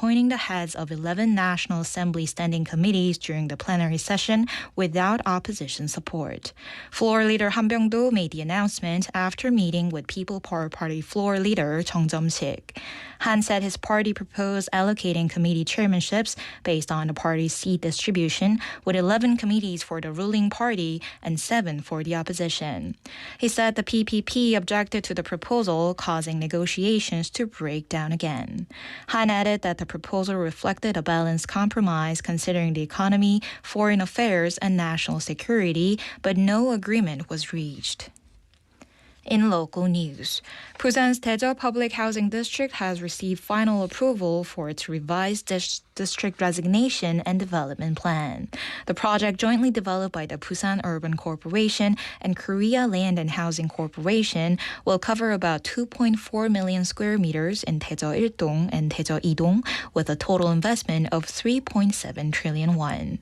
appointing the heads of 11 National Assembly standing committees during the plenary session without opposition support. Floor leader Han Byung-do made the announcement after meeting with People Power Party floor leader Chung Jum-sik. Han said his party proposed allocating committee chairmanships based on the party's seat distribution, with 11 committees for the ruling party and 7 for the opposition. He said the PPP objected to the proposal, causing negotiations to break down again. Han added that the proposal reflected a balanced compromise considering the economy, foreign affairs, and national security, but no agreement was reached. In local news, Busan's Daejeon Public Housing District has received final approval for its revised district designation and development plan. The project, jointly developed by the Busan Urban Corporation and Korea Land and Housing Corporation, will cover about 2.4 million square meters in Daejeon 1dong and Daejeon 2dong, with a total investment of 3.7 trillion won.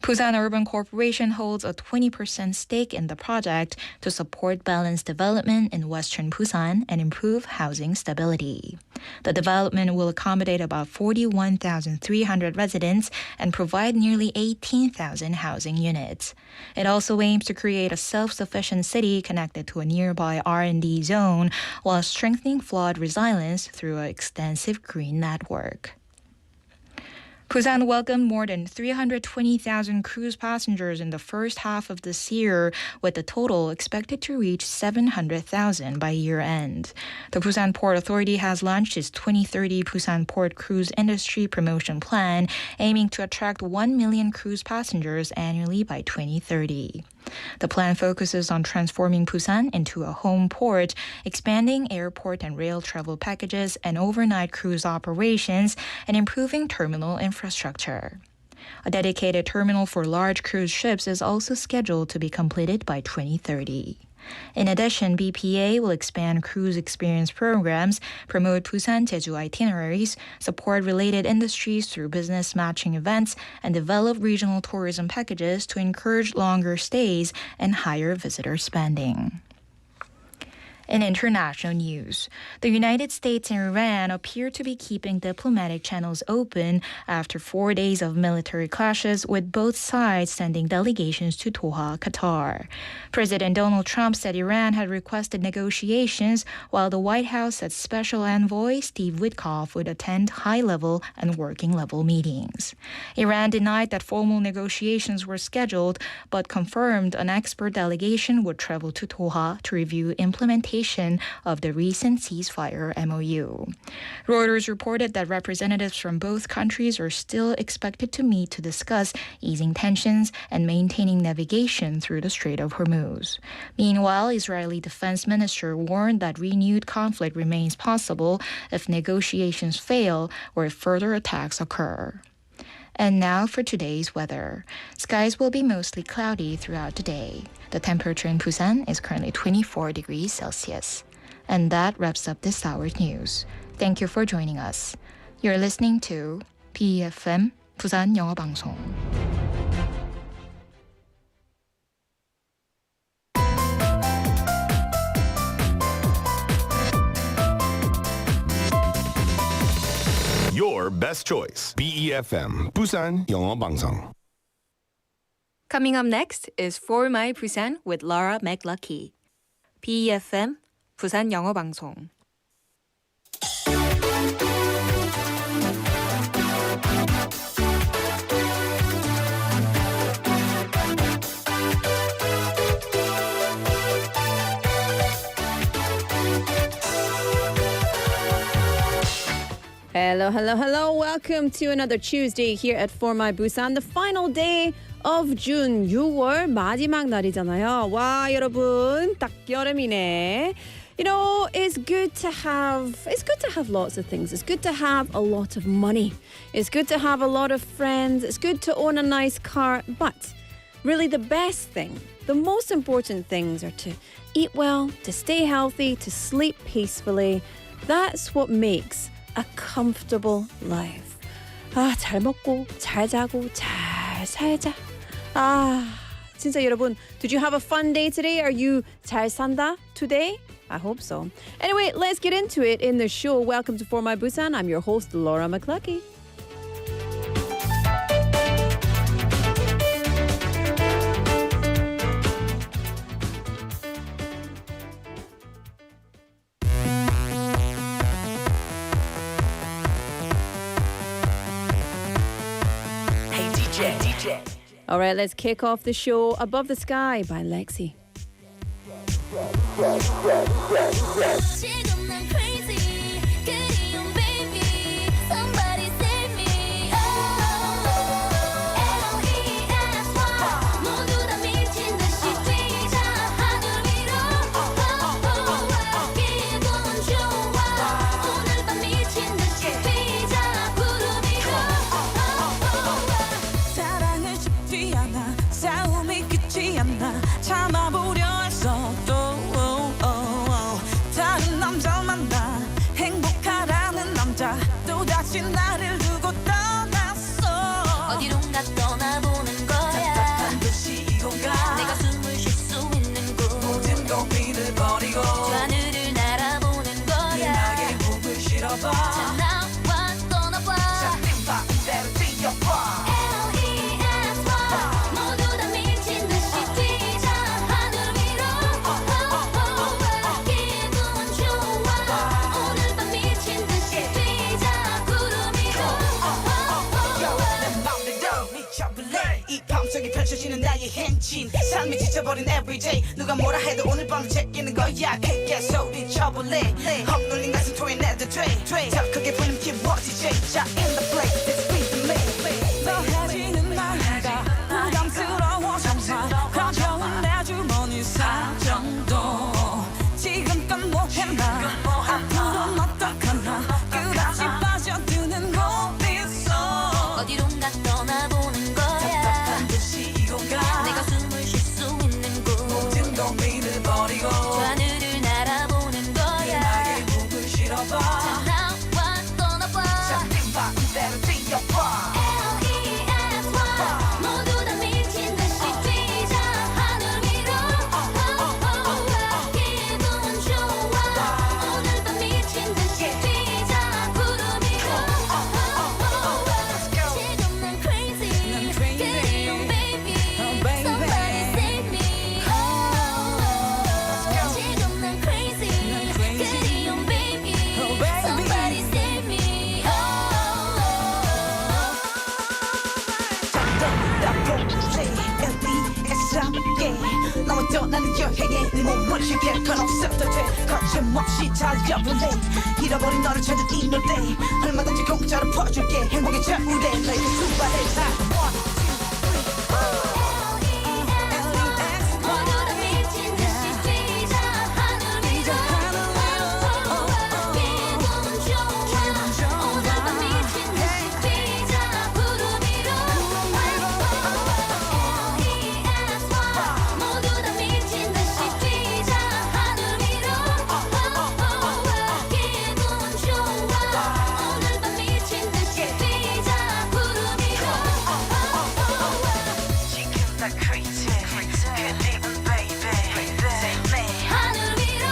Busan Urban Corporation holds a 20% stake in the project to support balanced development in western Busan and improve housing stability. The development will accommodate about 41,300 residents and provide nearly 18,000 housing units. It also aims to create a self-sufficient city connected to a nearby R&D zone while strengthening flood resilience through an extensive green network. Busan welcomed more than 320,000 cruise passengers in the first half of this year, with the total expected to reach 700,000 by year-end. The Busan Port Authority has launched its 2030 Busan Port Cruise Industry Promotion Plan, aiming to attract 1 million cruise passengers annually by 2030. The plan focuses on transforming Busan into a home port, expanding airport and rail travel packages and overnight cruise operations, and improving terminal infrastructure. A dedicated terminal for large cruise ships is also scheduled to be completed by 2030. In addition, BPA will expand cruise experience programs, promote Busan-Jeju itineraries, support related industries through business matching events, and develop regional tourism packages to encourage longer stays and higher visitor spending. In international news, the United States and Iran appear to be keeping diplomatic channels open after 4 days of military clashes, with both sides sending delegations to Doha, Qatar. President Donald Trump said Iran had requested negotiations, while the White House said Special Envoy Steve Witkoff would attend high-level and working-level meetings. Iran denied that formal negotiations were scheduled, but confirmed an expert delegation would travel to Doha to review implementation of the recent ceasefire MOU. Reuters reported that representatives from both countries are still expected to meet to discuss easing tensions and maintaining navigation through the Strait of Hormuz. Meanwhile, Israeli Defense Minister warned that renewed conflict remains possible if negotiations fail or if further attacks occur. And now for today's weather. Skies will be mostly cloudy throughout the day. The temperature in Busan is currently 24 degrees Celsius. And that wraps up this hour's news. Thank you for joining us. You're listening to BFM 부산영어방송. Your best choice. BEFM 부산영어방송. Coming up next is For My Busan with Laura McLuckie. BEFM 부산영어방송. Hello, hello, hello. Welcome to another Tuesday here at For My Busan, the final day of June. 6월 마지막 날이잖아요. 와, 여러분, 딱 여름이네. You know, it's good to have lots of things. It's good to have a lot of money. It's good to have a lot of friends. It's good to own a nice car. But really the best thing, the most important things are to eat well, to stay healthy, to sleep peacefully. That's what makes a comfortable life. 아, 잘 먹고, 잘 자고, 잘 살자. 아, 진짜 여러분, did you have a fun day today? Are you 잘 산다 today? I hope so. Anyway, let's get into it in the show. Welcome to For My Busan. I'm your host, Laura McLuckie. All right, let's kick off the show. Above the Sky by Lexi. 지금 난 crazy 그리운 baby somebody save me LESY 모두 다 미친 듯이 뛰자 하늘 위로 기분 좋아 오늘 밤 미친 듯이 뛰자 구름 위로 사랑을 쉽지 않아 싸움이 끝이 안 나 참아보려 했어도 다른 남자 만나 행복하라는 남자 또다시 나를 두고 떠났어 어디론가 떠나보는 거야 답답한 듯이 이건가 내가 숨을 쉴 수 있는 곳 모든 고민을 버리고 저 하늘을 날아보는 거야 나의 목을 실어봐 자 나와 떠나봐 자 띵봐 이대로 뛰어봐 LESY 모두 다 미친 듯이 뛰자 하늘 위로 기분 좋아 오늘 밤 미친 듯이 뛰자 구름 위로 내 맘대로 미쳐볼래 이 밤속에 펼쳐지는 나의 행진 삶이 지쳐버린 everyday 누가 뭐라 해도 오늘 밤은 제끼는 거야 크게 소리쳐볼래 헛눌린 가슴 토해내도 돼 더 크게 부르면 키워드지 자 in the place this beat the me 더해지는 날가 부담스러워 정말 가벼운 내 주머니 사정도 지금껏 못했나 앞으로는 어떡하나 끝없이 빠져드는 곳 있어 어디론가 떠나보는 거야 답답한 듯이 이건가 내가 숨을 쉴 수 있는 곳 모든 고민을 버리고 저 하늘을 날아보는 거야 나의 목을 실어봐 자 나와 떠나봐 자 띵봐 이대로 뛰어봐 LESY 모두 다 미친 듯이 뛰자 하늘 위로 기분 좋아 오늘 밤 미친 듯이 뛰자 구름 위로 지금 난 crazy 그리운 baby somebody save me 지금 난 crazy 그리운 baby somebody save me 너와 떠나는 여행에 네 몸을 쉽게 건 없어도 돼 거침없이 달려볼래 잃어버린 너를 찾은 이 노래 얼마든지 공짜로 퍼줄게 행복의 자우대 너의 수발을 다 모두 다 미친 듯이 뛰자 하늘 위로 기분 좋아 오늘 밤 미친 듯이 뛰자 구름 위로 LESY 모두 다 미친 듯이 뛰자 하늘 위로 기분 좋아 오늘 밤 미친 듯이 뛰자 구름 위로 지금 나 crazy 그리운 baby save me 하늘 위로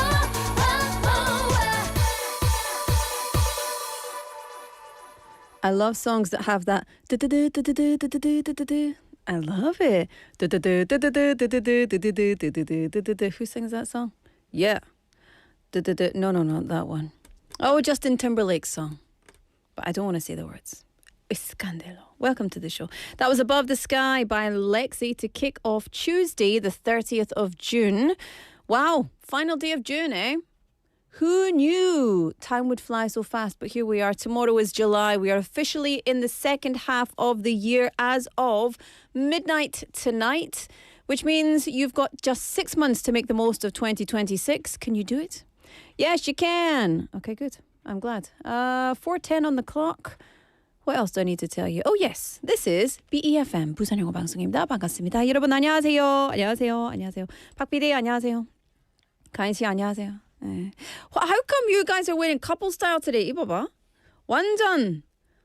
I love songs that have that du-du-du, du-du-du, du-du-du, du-du-du. I love it. Du-du-du, du-du-du, du-du-du, du-du-du, du-du-du, du-du-du. Who sings that song? Yeah. Du-du-du. No, not that one. Oh, Justin Timberlake's song. But I don't want to say the words. Escandalo. Welcome to the show. That was Above the Sky by Lexi to kick off Tuesday, the 30th of June. Wow, final day of June, eh? Who knew time would fly so fast? But here we are. Tomorrow is July. We are officially in the second half of the year as of midnight tonight, which means you've got just 6 months to make the most of 2026. Can you do it? Yes, you can. Okay, good. I'm glad. 4:10 on the clock. What else do I need to tell you? Oh, yes. This is BEFM 부산영어방송입니다. 반갑습니다. 여러분 안녕하세요. 안녕하세요. 박PD 안녕하세요. 가인씨 안녕하세요. 네. How come you guys are wearing couple style today? 이봐봐. 완전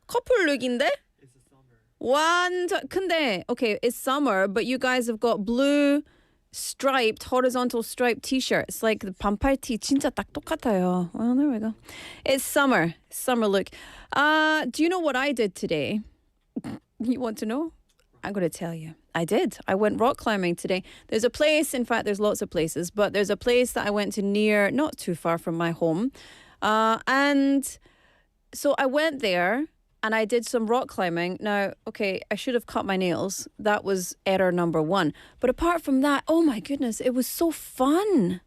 커플 룩인데? 완전 근데 okay, it's summer, but you guys have got blue striped horizontal striped t-shirts. Like the 반팔티 진짜 딱 똑같아요. Well, there we go. It's summer look. Do you know what I did today? You want to know? I'm going to tell you. I did. I went rock climbing today. There's a place, in fact, there's lots of places, but there's a place that I went to near, not too far from my home. And so I went there and I did some rock climbing. Now, okay, I should have cut my nails. That was error number 1. But apart from that, oh my goodness, it was so fun.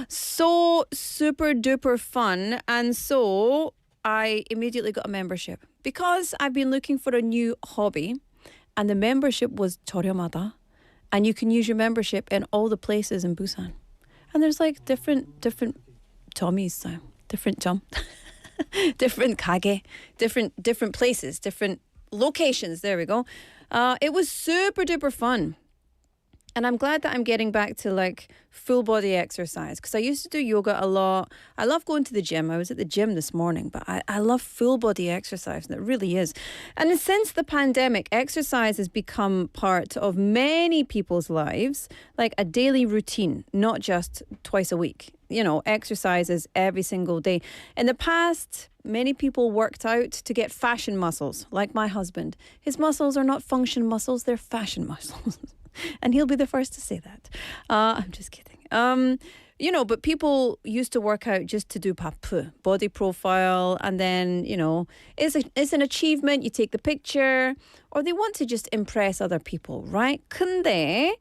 So super duper fun. And so I immediately got a membership because I've been looking for a new hobby, and the membership was 저렴하다. And you can use your membership in all the places in Busan. And there's like different Tommies, so different Tom. different 가게, different places, different locations. There we go. It was super duper fun. And I'm glad that I'm getting back to like full body exercise because I used to do yoga a lot. I love going to the gym. I was at the gym this morning, but I love full body exercise, and it really is. And since the pandemic, exercise has become part of many people's lives, like a daily routine, not just twice a week. You know, exercises every single day. In the past, many people worked out to get fashion muscles, like my husband. His muscles are not function muscles, they're fashion muscles. And he'll be the first to say that. I'm just kidding. You know, but people used to work out just to do 바프, body profile, and then, you know, it's an achievement, you take the picture, or they want to just impress other people, right? 근데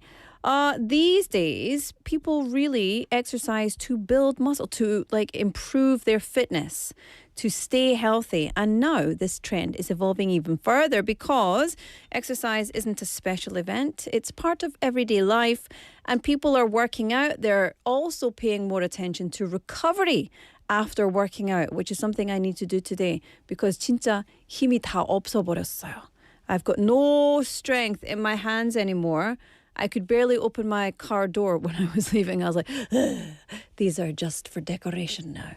these days, people really exercise to build muscle, to like improve their fitness, to stay healthy. And now this trend is evolving even further because exercise isn't a special event. It's part of everyday life, and people are working out. They're also paying more attention to recovery after working out, which is something I need to do today because 진짜 힘이 다 없어버렸어요. I've got no strength in my hands anymore. I could barely open my car door when I was leaving. I was like, these are just for decoration now.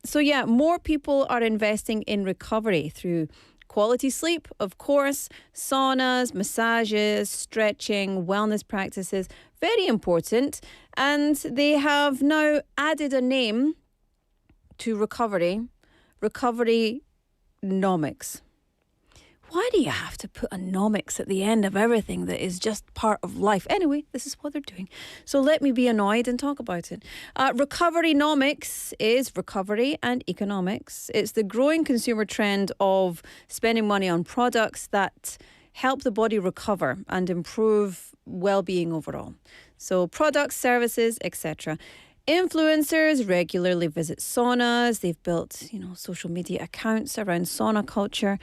So yeah, more people are investing in recovery through quality sleep, of course, saunas, massages, stretching, wellness practices, very important. And they have now added a name to recovery, recoverynomics. Why do you have to put a nomics at the end of everything that is just part of life? Anyway, this is what they're doing. So let me be annoyed and talk about it. Recoverynomics is recovery and economics. It's the growing consumer trend of spending money on products that help the body recover and improve well-being overall. So products, services, etc. Influencers regularly visit saunas. They've built, you know, social media accounts around sauna culture.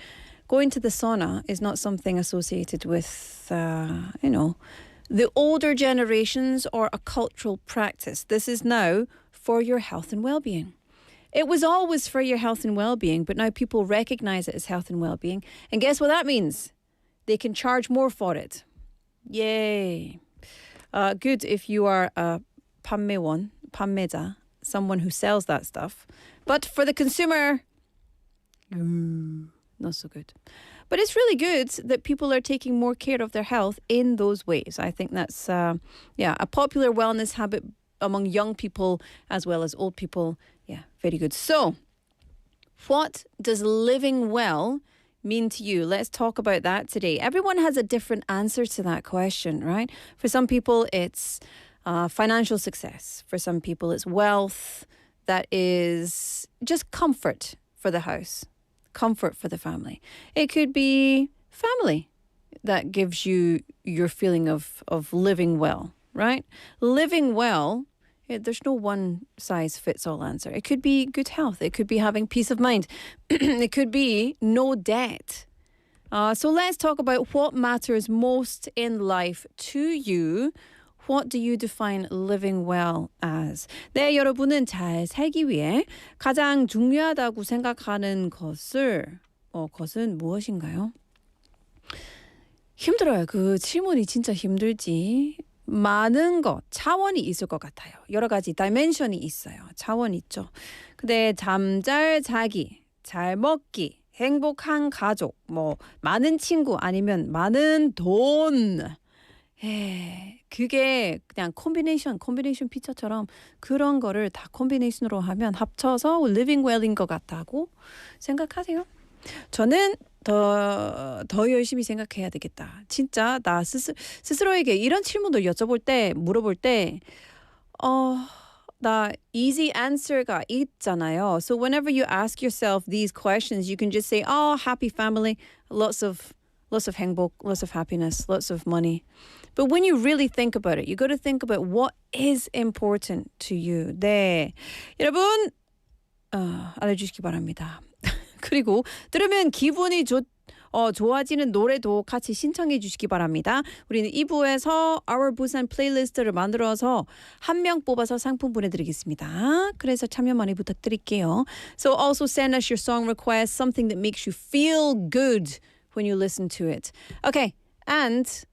Going to the sauna is not something associated with, you know, the older generations or a cultural practice. This is now for your health and well-being. It was always for your health and well-being, but now people recognize it as health and well-being. And guess what that means? They can charge more for it. Yay. Good if you are a 판매자, someone who sells that stuff. But for the consumer, not so good. But it's really good that people are taking more care of their health in those ways. I think that's, a popular wellness habit among young people as well as old people. Yeah, very good. So, what does living well mean to you? Let's talk about that today. Everyone has a different answer to that question, right? For some people, it's financial success. For some people, it's wealth that is just comfort for the house. Comfort for the family. It could be family that gives you your feeling of living well, right? Living well, there's no one size fits all answer. It could be good health. It could be having peace of mind. It could be no debt. So let's talk about what matters most in life to you. What do you define living well as? 네, 여러분은 잘 살기 위해 가장 중요하다고 생각하는 것은 무엇인가요? 힘들어요. 그 질문이 진짜 힘들지. 많은 것, 차원이 있을 것 같아요. 여러 가지 다이멘션이 있어요. 차원이 있죠. 근데 잠 잘 자기, 잘 먹기, 행복한 가족, 뭐 많은 친구 아니면 많은 돈. 그게 그냥 콤비네이션 피처처럼 그런 거를 다 콤비네이션으로 하면 합쳐서 living well인 것 같다고 생각하세요? 저는 더 열심히 생각해야 되겠다. 진짜 나 스스로에게 이런 질문을 물어볼 때 다 easy answer가 있잖아요. So whenever you ask yourself these questions, you can just say, oh, happy family, lots of 행복, lots of happiness, lots of money. But when you really think about it, you got to think about what is important to you. 네, 여러분 알려주시기 바랍니다. 그리고 들으면 기분이 좋아지는 노래도 같이 신청해 주시기 바랍니다. 우리는 2부에서 Our Busan 플레이리스트를 만들어서 한 명 뽑아서 상품 보내드리겠습니다. 그래서 참여 많이 부탁드릴게요. So also send us your song request, something that makes you feel good when you listen to it. Okay, and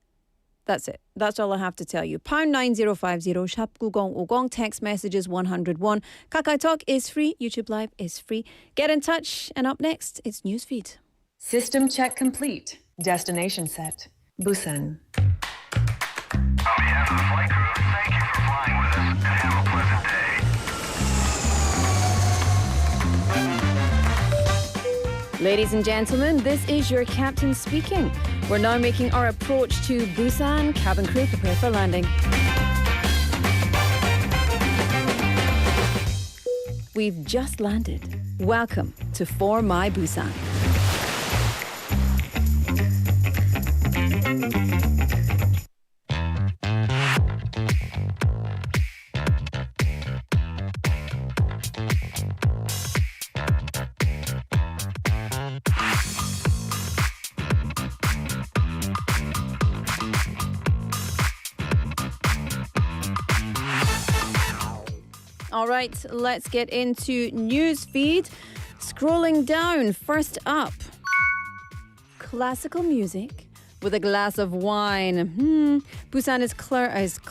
that's it. That's all I have to tell you. pound 9050 샵 9050 text messages 101. KakaoTalk is free. YouTube Live is free. Get in touch. And up next, it's Newsfeed. System check complete. Destination set. Busan. On behalf of the flight crew, thank you for flying with us and have a pleasant day. Ladies and gentlemen, this is your captain speaking. We're now making our approach to Busan. Cabin crew, prepare for landing. We've just landed. Welcome to For My Busan. All right, let's get into Newsfeed. Scrolling down, first up, classical music with a glass of wine. Busan is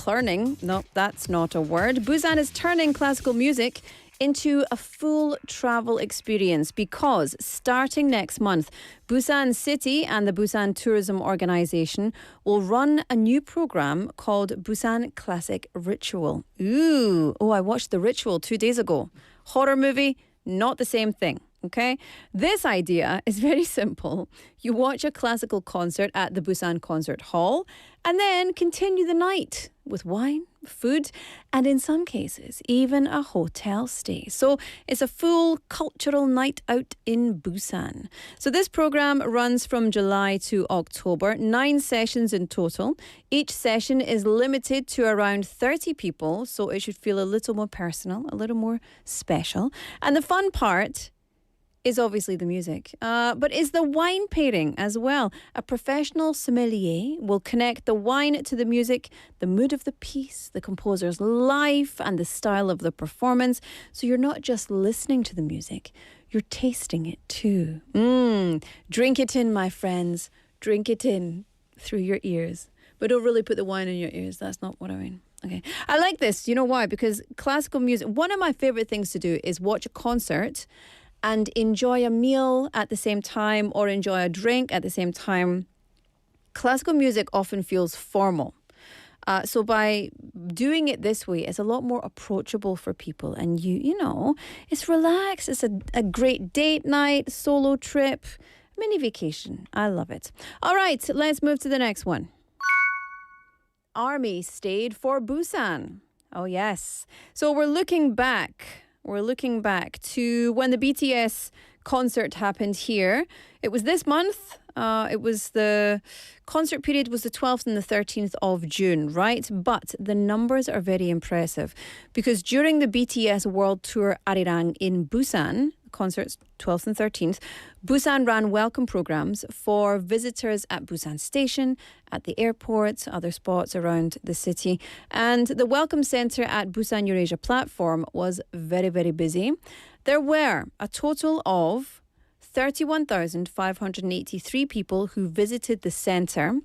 turning. No, that's not a word. Busan is turning classical music into a full travel experience because starting next month, Busan City and the Busan Tourism Organization will run a new program called Busan Classic Ritual. Ooh, I watched The Ritual 2 days ago. Horror movie, not the same thing. Okay, this idea is very simple. You watch a classical concert at the Busan Concert Hall and then continue the night with wine, food, and in some cases, even a hotel stay. So it's a full cultural night out in Busan. So this program runs from July to October, 9 sessions in total. Each session is limited to around 30 people, so it should feel a little more personal, a little more special. And the fun part is obviously the music, but is the wine pairing as well. A professional sommelier will connect the wine to the music, the mood of the piece, the composer's life, and the style of the performance. So you're not just listening to the music, you're tasting it too. Drink it in, my friends. Drink it in through your ears. But don't really put the wine in your ears. That's not what I mean. Okay. I like this. You know why? Because classical music, one of my favorite things to do is watch a concert and enjoy a meal at the same time or enjoy a drink at the same time. Classical music often feels formal. So by doing it this way, it's a lot more approachable for people. And you know, it's relaxed. It's a great date night, solo trip, mini vacation. I love it. All right, let's move to the next one. Army stayed for Busan. Oh, yes. So we're looking back to when the BTS concert happened here. It was this month. The concert period was the 12th and the 13th of June, right? But the numbers are very impressive because during the BTS World Tour Arirang in Busan, concerts 12th and 13th, Busan ran welcome programs for visitors at Busan Station, at the airport, other spots around the city. And the welcome center at Busan Eurasia platform was very, very busy. There were a total of 31,583 people who visited the center.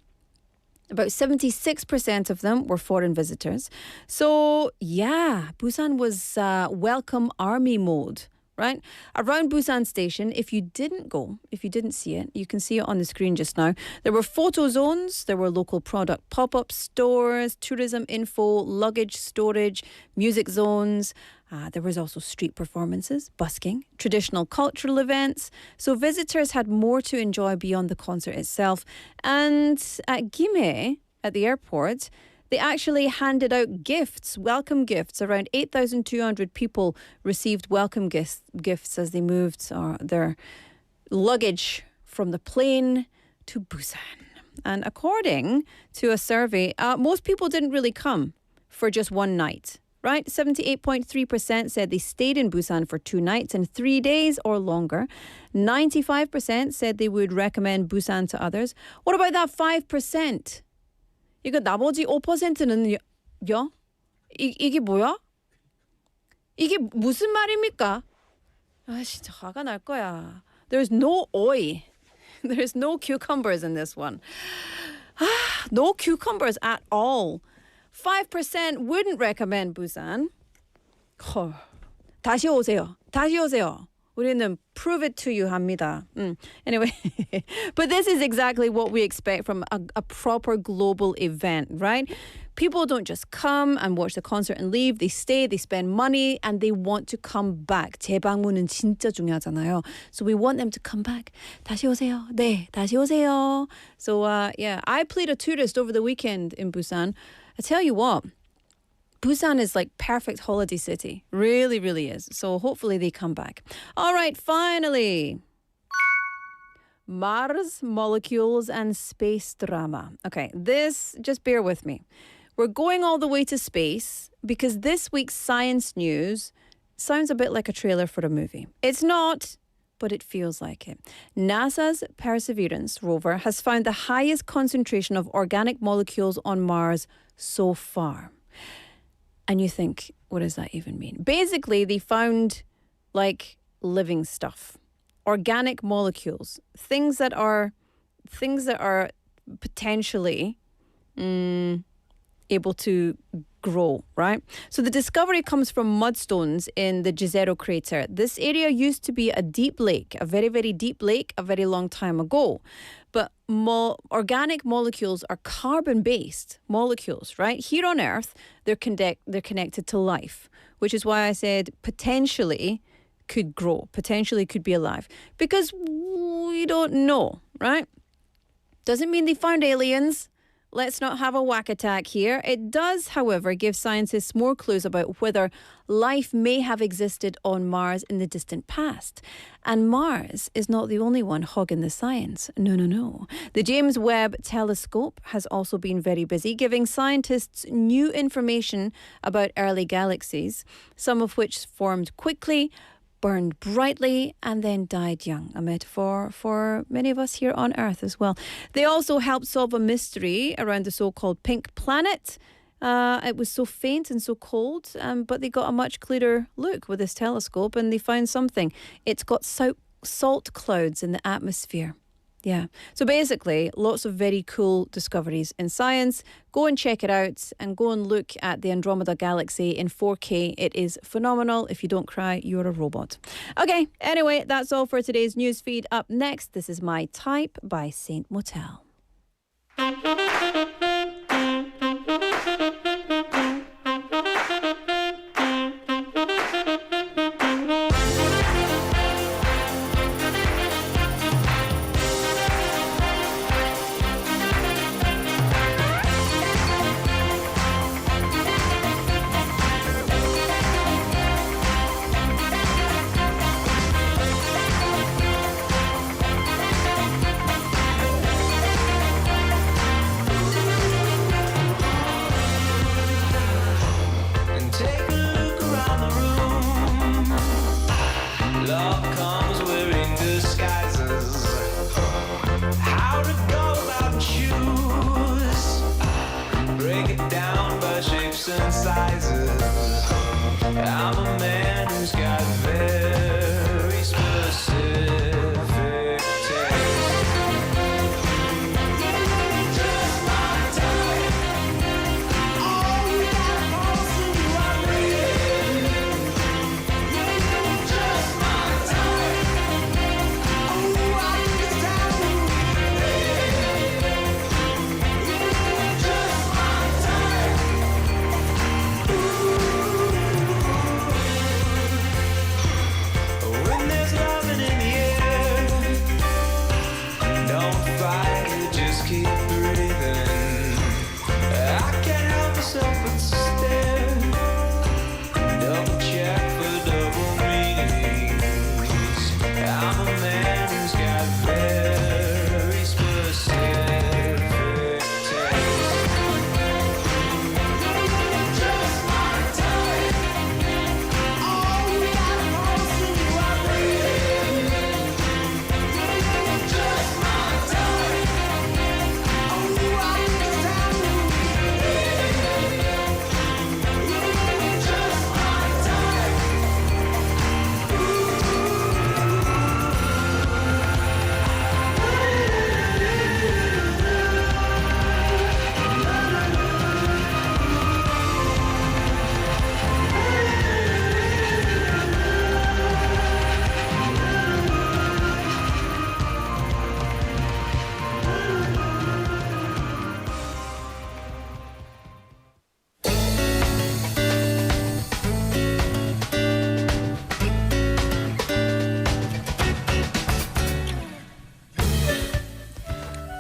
About 76% of them were foreign visitors. So, yeah, Busan was welcome army mode. Right? Around Busan Station, if you didn't see it, you can see it on the screen just now. There were photo zones, there were local product pop-up stores, tourism info, luggage storage, music zones. There was also street performances, busking, traditional cultural events. So visitors had more to enjoy beyond the concert itself. And at Gimhae, at the airport, They actually handed out gifts, welcome gifts. Around 8,200 people received welcome gifts as they moved their luggage from the plane to Busan. And according to a survey, most people didn't really come for just one night, right? 78.3% said they stayed in Busan for 2 nights and 3 days or longer. 95% said they would recommend Busan to others. What about that 5%? 이거 나머지 5%는 이게 뭐야? 이게 무슨 말입니까? 아, 진짜 화가 날 거야. There's no oi. There's no cucumbers in this one. No cucumbers at all. 5% wouldn't recommend Busan. 다시 오세요. 다시 오세요. 우리는 prove it to you 합니다. Anyway, but this is exactly what we expect from a proper global event, right? People don't just come and watch the concert and leave. They stay, they spend money, and they want to come back. 재방문은 진짜 중요하잖아요. So we want them to come back. 다시 오세요. 네, 다시 오세요. So yeah, I played a tourist over the weekend in Busan. I tell you what, Busan is like perfect holiday city. Really, really is. So hopefully they come back. All right, finally. Mars, molecules, and space drama. Okay, this, just bear with me. We're going all the way to space because this week's science news sounds a bit like a trailer for a movie. It's not, but it feels like it. NASA's Perseverance rover has found the highest concentration of organic molecules on Mars so far. And you think, what does that even mean? Basically, they found like living stuff, organic molecules, things that are potentially able to grow, right? So the discovery comes from mudstones in the Jezero crater. This area used to be a deep lake, a very, very deep lake, a very long time ago. But organic molecules are carbon-based molecules, right? Here on Earth, they're connected to life, which is why I said potentially could grow, potentially could be alive. Because we don't know, right? Doesn't mean they found aliens. Let's not have a whack attack here. It does, however, give scientists more clues about whether life may have existed on Mars in the distant past. And Mars is not the only one hogging the science. No, no, no. The James Webb Telescope has also been very busy, giving scientists new information about early galaxies, some of which formed quickly, burned brightly, and then died young. A metaphor for many of us here on Earth as well. They also helped solve a mystery around the so-called pink planet. It was so faint and so cold, but they got a much clearer look with this telescope, and they found something. It's got salt clouds in the atmosphere. Yeah. So basically, lots of very cool discoveries in science. Go and check it out and go and look at the Andromeda Galaxy in 4K. It is phenomenal. If you don't cry, you're a robot. Okay, anyway, that's all for today's news feed. Up next, this is My Type by Saint Motel.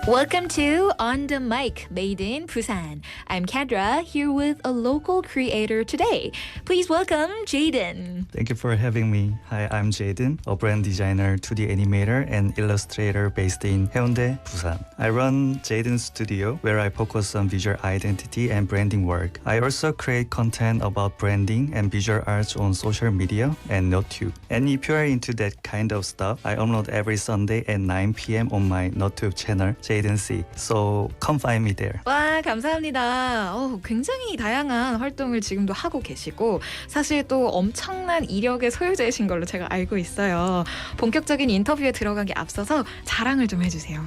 Welcome to On the Mic, made in Busan. I'm Cadra, here with a local creator today. Please welcome Jaden. Thank you for having me. Hi, I'm Jaden, a brand designer, 2D animator, and illustrator based in Haeundae, Busan. I run Jaden's Studio, where I focus on visual identity and branding work. I also create content about branding and visual arts on social media and NotTube. And if you are into that kind of stuff, I upload every Sunday at 9 p.m. on my NotTube channel, Jaden C. So come find me there. 와, 감사합니다. 굉장히 다양한 활동을 지금도 하고 계시고 사실 또 엄청난 이력의 소유자이신 걸로 제가 알고 있어요. 본격적인 인터뷰에 들어가기 앞서서 자랑을 좀 해주세요.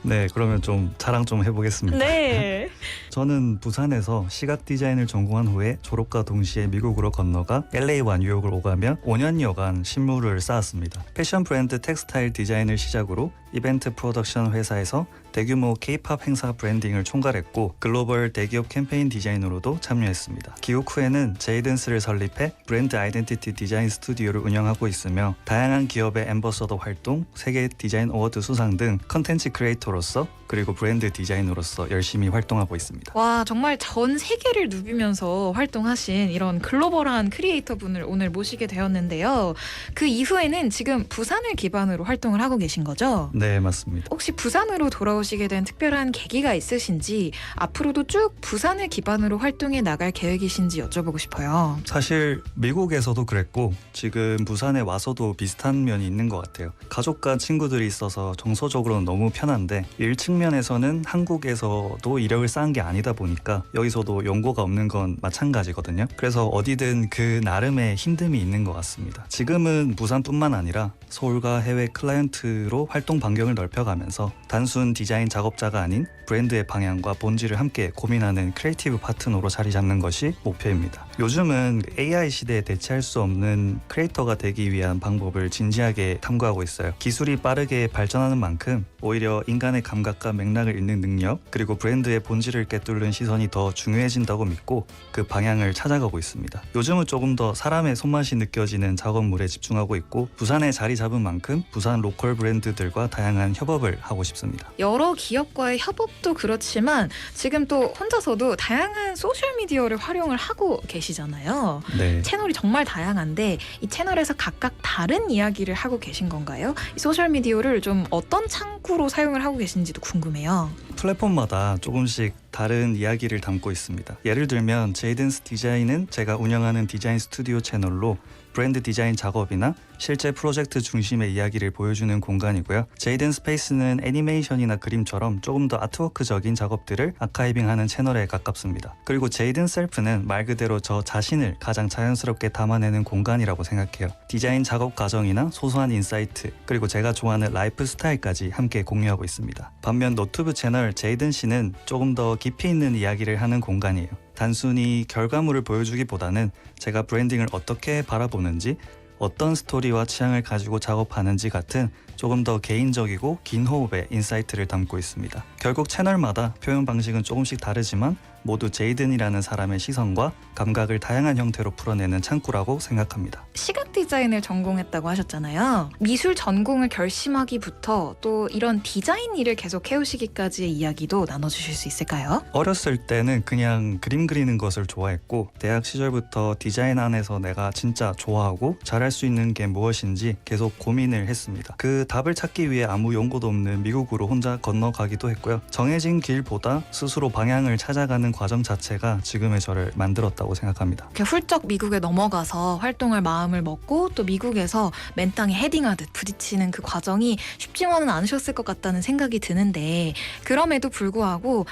네, 그러면 좀 자랑 좀 해보겠습니다. 네. 저는 부산에서 시각 디자인을 전공한 후에 졸업과 동시에 미국으로 건너가 LA와 뉴욕을 오가며 5년여간 신물을 쌓았습니다. 패션 브랜드 텍스타일 디자인을 시작으로 이벤트 프로덕션 회사에서 대규모 K-팝 행사 브랜딩을 총괄했고 글로벌 대기업 캠페인 디자이너로도 참여했습니다. 기후 후에는 제이든스를 설립해 브랜드 아이덴티티 디자인 스튜디오를 운영하고 있으며 다양한 기업의 앰버서더 활동, 세계 디자인 어워드 수상 등 컨텐츠 크리에이터로서 그리고 브랜드 디자이너로서 열심히 활동하고 있습니다. 와, 정말 전 세계를 누비면서 활동하신 이런 글로벌한 크리에이터 분을 오늘 모시게 되었는데요. 그 이후에는 지금 부산을 기반으로 활동을 하고 계신 거죠? 네, 맞습니다. 혹시 부산으로 돌아오시게 된 특별한 계기가 있으신지 앞으로도 쭉 부산을 기반으로 활동해 나갈 계획이신지 여쭤보고 싶어요. 사실 미국에서도 그랬고 지금 부산에 와서도 비슷한 면이 있는 것 같아요. 가족과 친구들이 있어서 정서적으로는 너무 편한데 일 측면에서는 한국에서도 이력을 쌓은 게 아니다 보니까 여기서도 연고가 없는 건 마찬가지거든요. 그래서 어디든 그 나름의 힘듦이 있는 것 같습니다. 지금은 부산뿐만 아니라 서울과 해외 클라이언트로 활동 반경을 넓혀가면서 단순 디자인 작업자가 아닌 브랜드의 방향과 본질을 함께 고민하는 크리에이티브 파트너로 자리 잡는 것이 목표입니다. 요즘은 AI 시대에 대체할 수 없는 크리에이터가 되기 위한 방법을 진지하게 탐구하고 있어요. 기술이 빠르게 발전하는 만큼 오히려 인간의 감각과 맥락을 읽는 능력 그리고 브랜드의 본질을 꿰뚫는 시선이 더 중요해진다고 믿고 그 방향을 찾아가고 있습니다. 요즘은 조금 더 사람의 손맛이 느껴지는 작업물에 집중하고 있고 부산에 자리 잡은 만큼 부산 로컬 브랜드들과 다양한 협업을 하고 싶습니다. 여러 기업과의 협업도 그렇지만 지금 또 혼자서도 다양한 소셜미디어를 활용을 하고 계시잖아요. 네. 채널이 정말 다양한데 이 채널에서 각각 다른 이야기를 하고 계신 건가요? 이 소셜미디어를 좀 어떤 창구로 사용을 하고 계신지도 궁금해요. 플랫폼마다 조금씩 다른 이야기를 담고 있습니다. 예를 들면 제이든스 디자인은 제가 운영하는 디자인 스튜디오 채널로 브랜드 디자인 작업이나 실제 프로젝트 중심의 이야기를 보여주는 공간이고요. 제이든 스페이스는 애니메이션이나 그림처럼 조금 더 아트워크적인 작업들을 아카이빙하는 채널에 가깝습니다. 그리고 제이든 셀프는 말 그대로 저 자신을 가장 자연스럽게 담아내는 공간이라고 생각해요. 디자인 작업 과정이나 소소한 인사이트 그리고 제가 좋아하는 라이프 스타일까지 함께 공유하고 있습니다. 반면 노트북 채널 제이든 씨는 조금 더 깊이 있는 이야기를 하는 공간이에요. 단순히 결과물을 보여주기보다는 제가 브랜딩을 어떻게 바라보는지 어떤 스토리와 취향을 가지고 작업하는지 같은 조금 더 개인적이고 긴 호흡의 인사이트를 담고 있습니다. 결국 채널마다 표현 방식은 조금씩 다르지만 모두 제이든이라는 사람의 시선과 감각을 다양한 형태로 풀어내는 창구라고 생각합니다. 시각 디자인을 전공했다고 하셨잖아요. 미술 전공을 결심하기부터 또 이런 디자인 일을 계속 해오시기까지의 이야기도 나눠주실 수 있을까요? 어렸을 때는 그냥 그림 그리는 것을 좋아했고 대학 시절부터 디자인 안에서 내가 진짜 좋아하고 잘할 수 있는 게 무엇인지 계속 고민을 했습니다. 그 답을 찾기 위해 아무 연고도 없는 미국으로 혼자 건너가기도 했고요. 정해진 길보다 스스로 방향을 찾아가는 과정 자체가 지금의 저를 만들었다고 생각합니다. 이렇게 훌쩍 미국에 넘어가서 활동할 마음을 먹고 또 미국에서 맨 땅에 헤딩하듯 부딪히는 그 과정이 쉽지만은 않으셨을 것 같다는 생각이 드는데 그럼에도 불구하고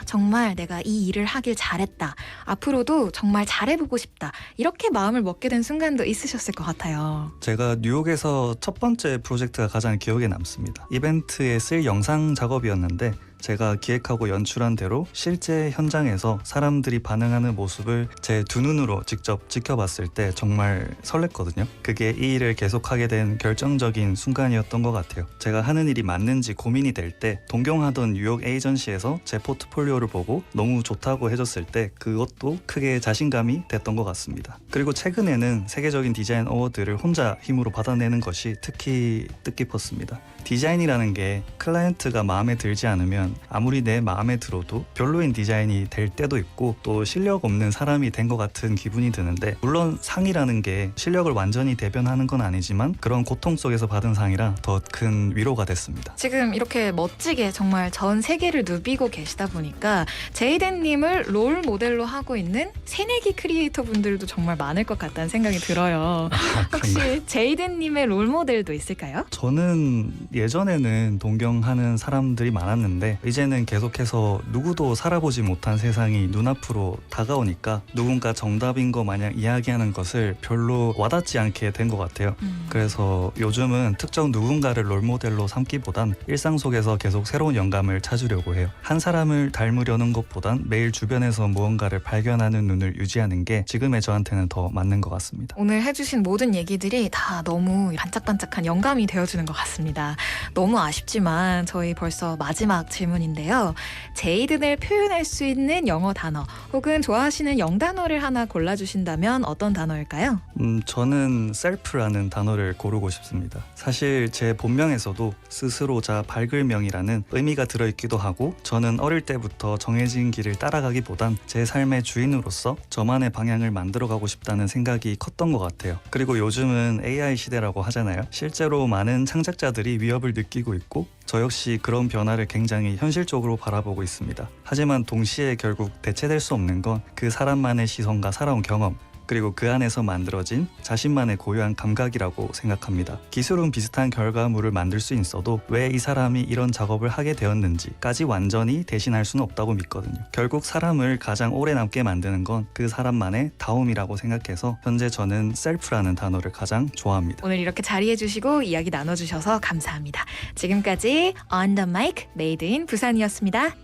정말 내가 이 일을 하길 잘했다. 앞으로도 정말 잘해보고 싶다. 이렇게 마음을 먹게 된 순간도 있으셨을 것 같아요. 제가 뉴욕에서 첫 번째 프로젝트가 가장 기억에 남습니다. 이벤트에 쓸 영상 작업이었는데 제가 기획하고 연출한 대로 실제 현장에서 사람들이 반응하는 모습을 제 두 눈으로 직접 지켜봤을 때 정말 설렜거든요. 그게 이 일을 계속하게 된 결정적인 순간이었던 것 같아요. 제가 하는 일이 맞는지 고민이 될 때 동경하던 뉴욕 에이전시에서 제 포트폴리오를 보고 너무 좋다고 해줬을 때 그것도 크게 자신감이 됐던 것 같습니다. 그리고 최근에는 세계적인 디자인 어워드를 혼자 힘으로 받아내는 것이 특히 뜻깊었습니다. 디자인이라는 게 클라이언트가 마음에 들지 않으면 아무리 내 마음에 들어도 별로인 디자인이 될 때도 있고 또 실력 없는 사람이 된 것 같은 기분이 드는데, 물론 상이라는 게 실력을 완전히 대변하는 건 아니지만 그런 고통 속에서 받은 상이라 더 큰 위로가 됐습니다. 지금 이렇게 멋지게 정말 전 세계를 누비고 계시다 보니까 제이든님을 롤 모델로 하고 있는 새내기 크리에이터 분들도 정말 많을 것 같다는 생각이 들어요. 혹시 제이든님의 롤 모델도 있을까요? 저는 예전에는 동경하는 사람들이 많았는데 이제는 계속해서 누구도 살아보지 못한 세상이 눈앞으로 다가오니까 누군가 정답인 거 마냥 이야기하는 것을 별로 와닿지 않게 된 것 같아요. 그래서 요즘은 특정 누군가를 롤모델로 삼기보단 일상 속에서 계속 새로운 영감을 찾으려고 해요. 한 사람을 닮으려는 것보단 매일 주변에서 무언가를 발견하는 눈을 유지하는 게 지금의 저한테는 더 맞는 것 같습니다. 오늘 해주신 모든 얘기들이 다 너무 반짝반짝한 영감이 되어주는 것 같습니다. 너무 아쉽지만 저희 벌써 마지막 질문인데요. 제이든을 표현할 수 있는 영어 단어 혹은 좋아하시는 영단어를 하나 골라주신다면 어떤 단어일까요? 저는 셀프라는 단어를 고르고 싶습니다. 사실 제 본명에서도 스스로자 발글명이라는 의미가 들어있기도 하고, 저는 어릴 때부터 정해진 길을 따라가기보단 제 삶의 주인으로서 저만의 방향을 만들어가고 싶다는 생각이 컸던 것 같아요. 그리고 요즘은 AI 시대라고 하잖아요. 실제로 많은 창작자들이 위협을 느끼고 있고 저 역시 그런 변화를 굉장히 현실적으로 바라보고 있습니다. 하지만 동시에 결국 대체될 수 없는 건 그 사람만의 시선과 살아온 경험, 그리고 그 안에서 만들어진 자신만의 고유한 감각이라고 생각합니다. 기술은 비슷한 결과물을 만들 수 있어도 왜 이 사람이 이런 작업을 하게 되었는지까지 완전히 대신할 수는 없다고 믿거든요. 결국 사람을 가장 오래 남게 만드는 건 그 사람만의 다움이라고 생각해서 현재 저는 셀프라는 단어를 가장 좋아합니다. 오늘 이렇게 자리해주시고 이야기 나눠주셔서 감사합니다. 지금까지 On the Mic Made in 부산이었습니다.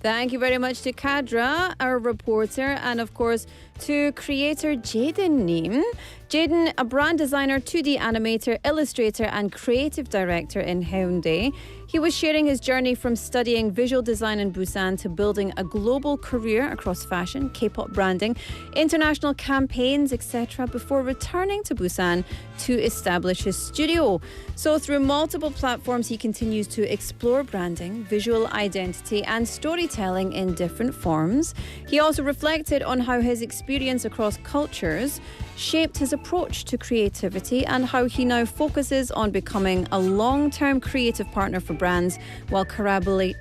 Thank you very much to Cadra, our reporter, and of course to creator Jaden Neem. Jaden, a brand designer, 2D animator, illustrator, and creative director in Hyundai. He was sharing his journey from studying visual design in Busan to building a global career across fashion, K-pop branding, international campaigns, etc., before returning to Busan to establish his studio. So through multiple platforms, he continues to explore branding, visual identity, and storytelling in different forms. He also reflected on how his experience across cultures shaped his approach to creativity and how he now focuses on becoming a long-term creative partner for brands while collaborating.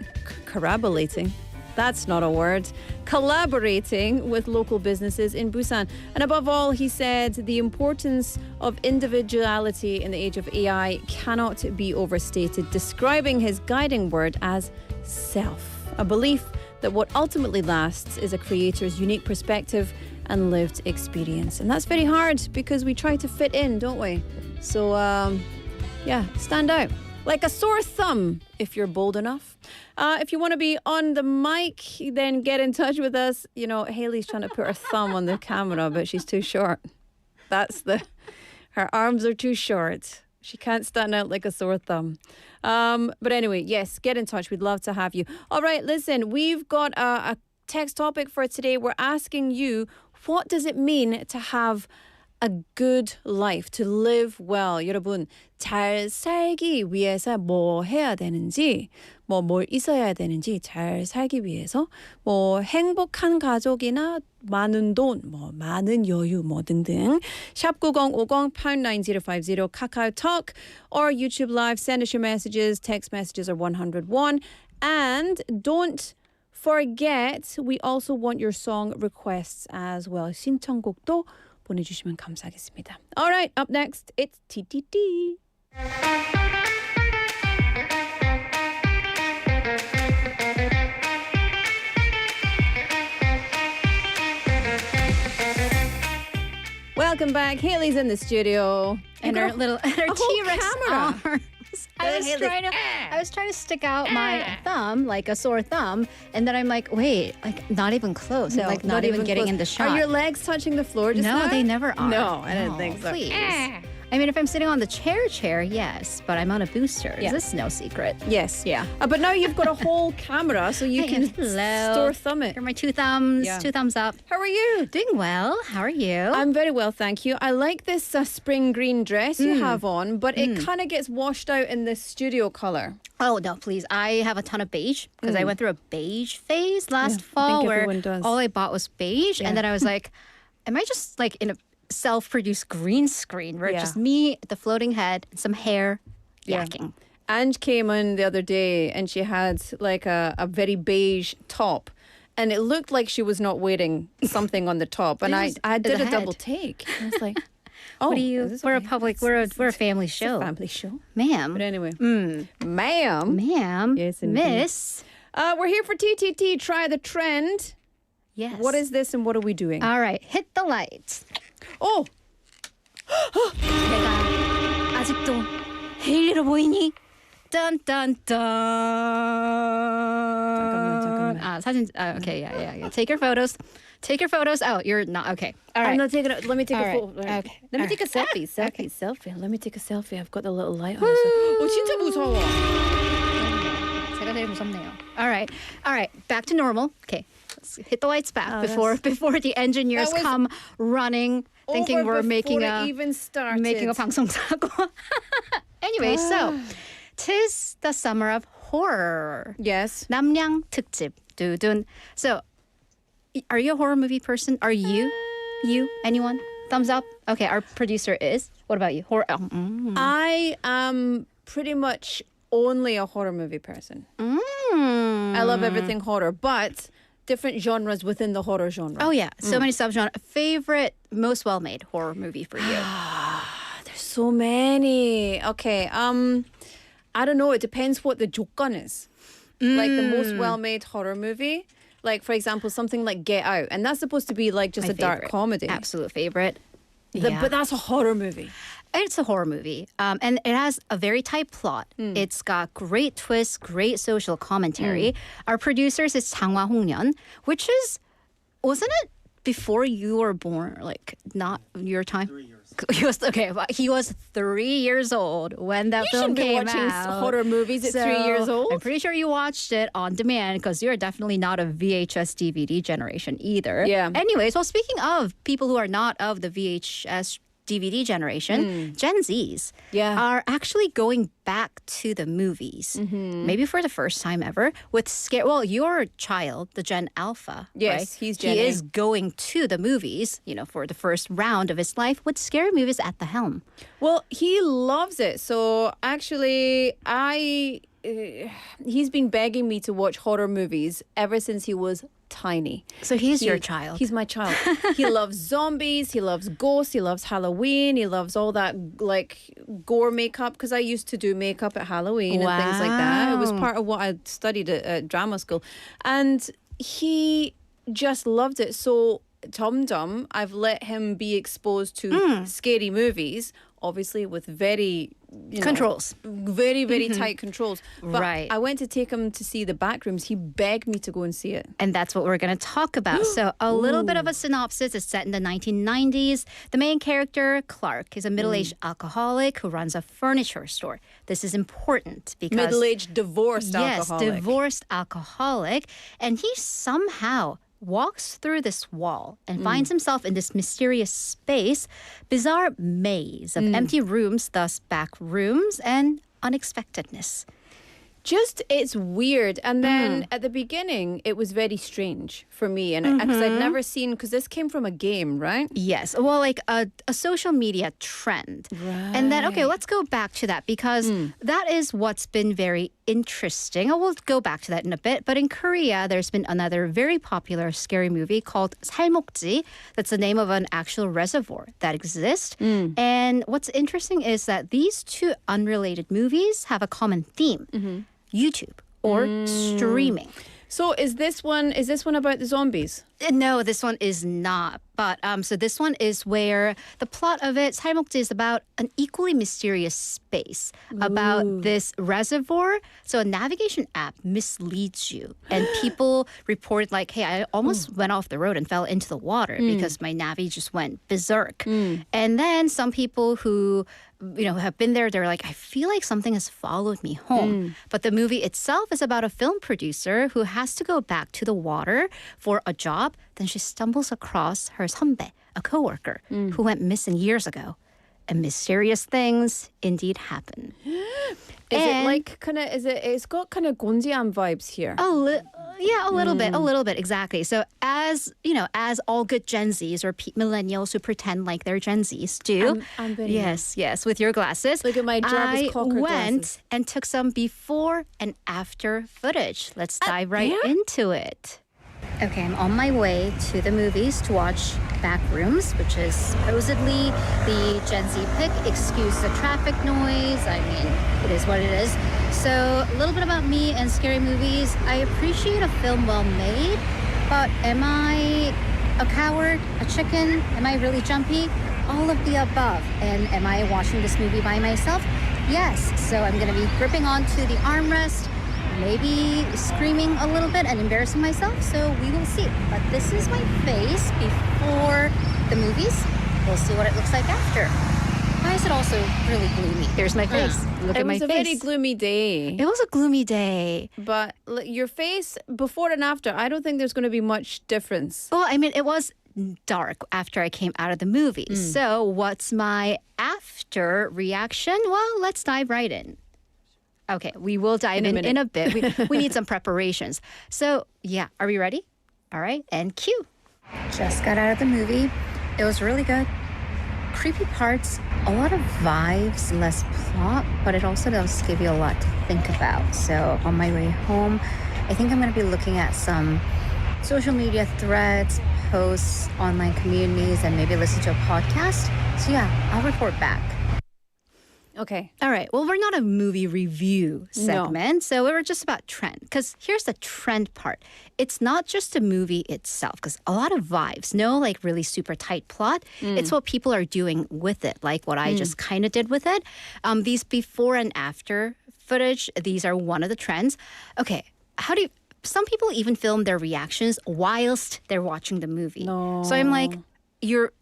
That's not a word. Collaborating with local businesses in Busan. And above all, he said the importance of individuality in the age of AI cannot be overstated, describing his guiding word as self, a belief that what ultimately lasts is a creator's unique perspective and lived experience. And that's very hard because we try to fit in, don't we? So, stand out. Like a sore thumb, if you're bold enough. If you want to be on the mic, then get in touch with us. You know, Hayley's trying to put her thumb on the camera, but she's too short. Her arms are too short. She can't stand out like a sore thumb. But anyway, yes, get in touch. We'd love to have you. All right, listen, we've got a text topic for today. We're asking you, what does it mean to have a good life, to live well? 여러분, 잘 살기 위해서 뭐 해야 되는지, 뭘 있어야 되는지, 잘 살기 위해서 행복한 가족이나 많은 돈, 많은 여유, 등등. 샵 9050 pound 9050 KakaoTalk or YouTube Live. Send us your messages. Text messages are 101. And don't forget, we also want your song requests as well. 신청곡도 보내주시면 감사하겠습니다. All right, up next, it's T.T.T. welcome back. Haley's in the studio. And our little whole T-Rex camera. arms. I was trying to stick out my thumb, like a sore thumb, and then I'm like, wait, like not even close. No, like not even getting close. in the shot. Are your legs touching the floor just no, now? they never are. No, I didn't think so. Please. I mean, if I'm sitting on the chair, yes, but I'm on a booster. Yeah. This is no secret. Yes. Yeah. But now you've got a whole camera, so you can Hello. store thumb it. Here are my two thumbs. Yeah. 2 thumbs up. How are you? Doing well. How are you? I'm very well, thank you. I like this spring green dress you have on, but it kind of gets washed out in this studio color. Oh, no, please. I have a ton of beige because I went through a beige phase last fall think where everyone does. all I bought was beige. And then I was like, am I just like in a self-produced green screen where it's just me, the floating head, and some hair yakking? Ange came in the other day and she had like a very beige top. And it looked like she was not wearing something on the top. And I did the a double head. take. I was like, oh, What do you? is this We're a okay? public. We're a family It's a show, family show. ma'am. But anyway, ma'am. Ma'am. Yes, indeed. Miss. We're here for T.T.T. Try the trend. Yes. What is this and what are we doing? All right. Hit the lights. Oh, 내가 아직도 헤일리로 보이니? 딴딴딴. 잠깐만. 사진. Okay, yeah. Take your photos. Oh, you're not okay. All right. I'm not taking it. Let me take All a right. photo. Okay. Let me All take a right. selfie. Okay. Selfie. Let me take a selfie. I've got the little light on. Oh, 진짜 무서워. 제가 제일 무섭네요. All right. Back to normal. Okay. Let's hit the lights back Oh, before the engineers That was come running, thinking Over we're making before a it even started. 방송사고. Anyway, so tis the summer of horror. Yes. 남양 특집. 두둔. So, are you a horror movie person? Are you? You? Anyone? Thumbs up? Okay, our producer is. What about you? Horror. I am pretty much only a horror movie person. I love everything horror, but different genres within the horror genre. Oh yeah, so many subgenres. Favorite, most well-made horror movie for you? There's so many. Okay, I don't know. It depends what the 조건 is. Like the most well-made horror movie. Like, for example, something like Get Out. And that's supposed to be like just My a dark favorite. comedy. Absolute favorite. Yeah. But that's a horror movie. It's a horror movie, and it has a very tight plot. It's got great twists, great social commentary. Our producers is 장화 홍련, which is, wasn't it before you were born? Like, not your time? 3 years. He was 3 years old when that film You came shouldn't be watching out. horror movies at 3 years old. I'm pretty sure you watched it on demand because you're definitely not a VHS DVD generation either. Yeah. Anyways, well, speaking of people who are not of the VHS DVD generation, Gen Zs are actually going back to the movies, maybe for the first time ever, with scare. Well, your child, the Gen Alpha, Yes, right? he's Gen He A. is going to the movies, for the first round of his life with scary movies at the helm. Well, he loves it. So actually, he's been begging me to watch horror movies ever since he was tiny. So he's your child. He's my child. He loves zombies. He loves ghosts. He loves Halloween. He loves all that like gore makeup because I used to do makeup at Halloween and things like that. It was part of what I studied at drama school. And he just loved it. So 점점 I've let him be exposed to scary movies, obviously with very Controls. very, very tight controls. But Right. I went to take him to see the Backrooms. He begged me to go and see it. And that's what we're going to talk about. So a little bit of a synopsis. It's set in the 1990s. The main character, Clark, is a middle-aged alcoholic who runs a furniture store. This is important because... Middle-aged divorced yes, alcoholic. divorced alcoholic. And he somehow walks through this wall and finds himself in this mysterious space, bizarre maze of empty rooms, thus back rooms, and unexpectedness. Just, it's weird. And then at the beginning, it was very strange for me. And because I'd never seen, because this came from a game, right? Yes. Well, like a social media trend. Right. And then, okay, let's go back to that because that is what's been very interesting. I will go back to that in a bit. But in Korea, there's been another very popular scary movie called 살목지. That's the name of an actual reservoir that exists. And what's interesting is that these two unrelated movies have a common theme. YouTube or streaming. So is this one about the zombies? No, this one is not. But so this one is where the plot of it, 살목지, is about an equally mysterious space, about this reservoir. So a navigation app misleads you. And people report like, hey, I almost went off the road and fell into the water because my Navi just went berserk. And then some people who have been there, they're like, I feel like something has followed me home. But the movie itself is about a film producer who has to go back to the water for a job. Then she stumbles across her 선배, a coworker who went missing years ago. And mysterious things indeed happen. It's got kind of Gonjiam vibes here. Yeah, a little bit, exactly. So as all good Gen Zs or millennials who pretend like they're Gen Zs do. I'm very yes, with your glasses. Look at my Jarvis Cocker went glasses. and took some before and after footage. Let's dive right into it. Okay, I'm on my way to the movies to watch Backrooms, which is supposedly the Gen Z pick. Excuse the traffic noise. I mean, it is what it is. So a little bit about me and scary movies. I appreciate a film well made, but am I a coward, a chicken? Am I really jumpy? All of the above. And am I watching this movie by myself? Yes. So I'm going to be gripping onto the armrest, maybe screaming a little bit and embarrassing myself, so we will see. But this is my face before the movies. We'll see what it looks like after. Why is it also really gloomy? There's my face. Look at my face. It was a very gloomy day. It was a gloomy day. But your face before and after, I don't think there's going to be much difference. Well, I mean, it was dark after I came out of the movie. So what's my after reaction? Well, let's dive right in. Okay, we will dive in a bit. We need some preparations. So, yeah, are we ready? All right, and cue. Just got out of the movie. It was really good. Creepy parts, a lot of vibes, less plot, but it also does give you a lot to think about. So, on my way home, I think I'm going to be looking at some social media threads, posts, online communities, and maybe listen to a podcast. So, yeah, I'll report back. Okay. All right. Well, we're not a movie review segment, so we were just about trend. Because here's the trend part. It's not just the movie itself, because a lot of vibes, no like really super tight plot. It's what people are doing with it, like what I just kind of did with it. These before and after footage, these are one of the trends. Okay. Some people even film their reactions whilst they're watching the movie. No. So I'm like,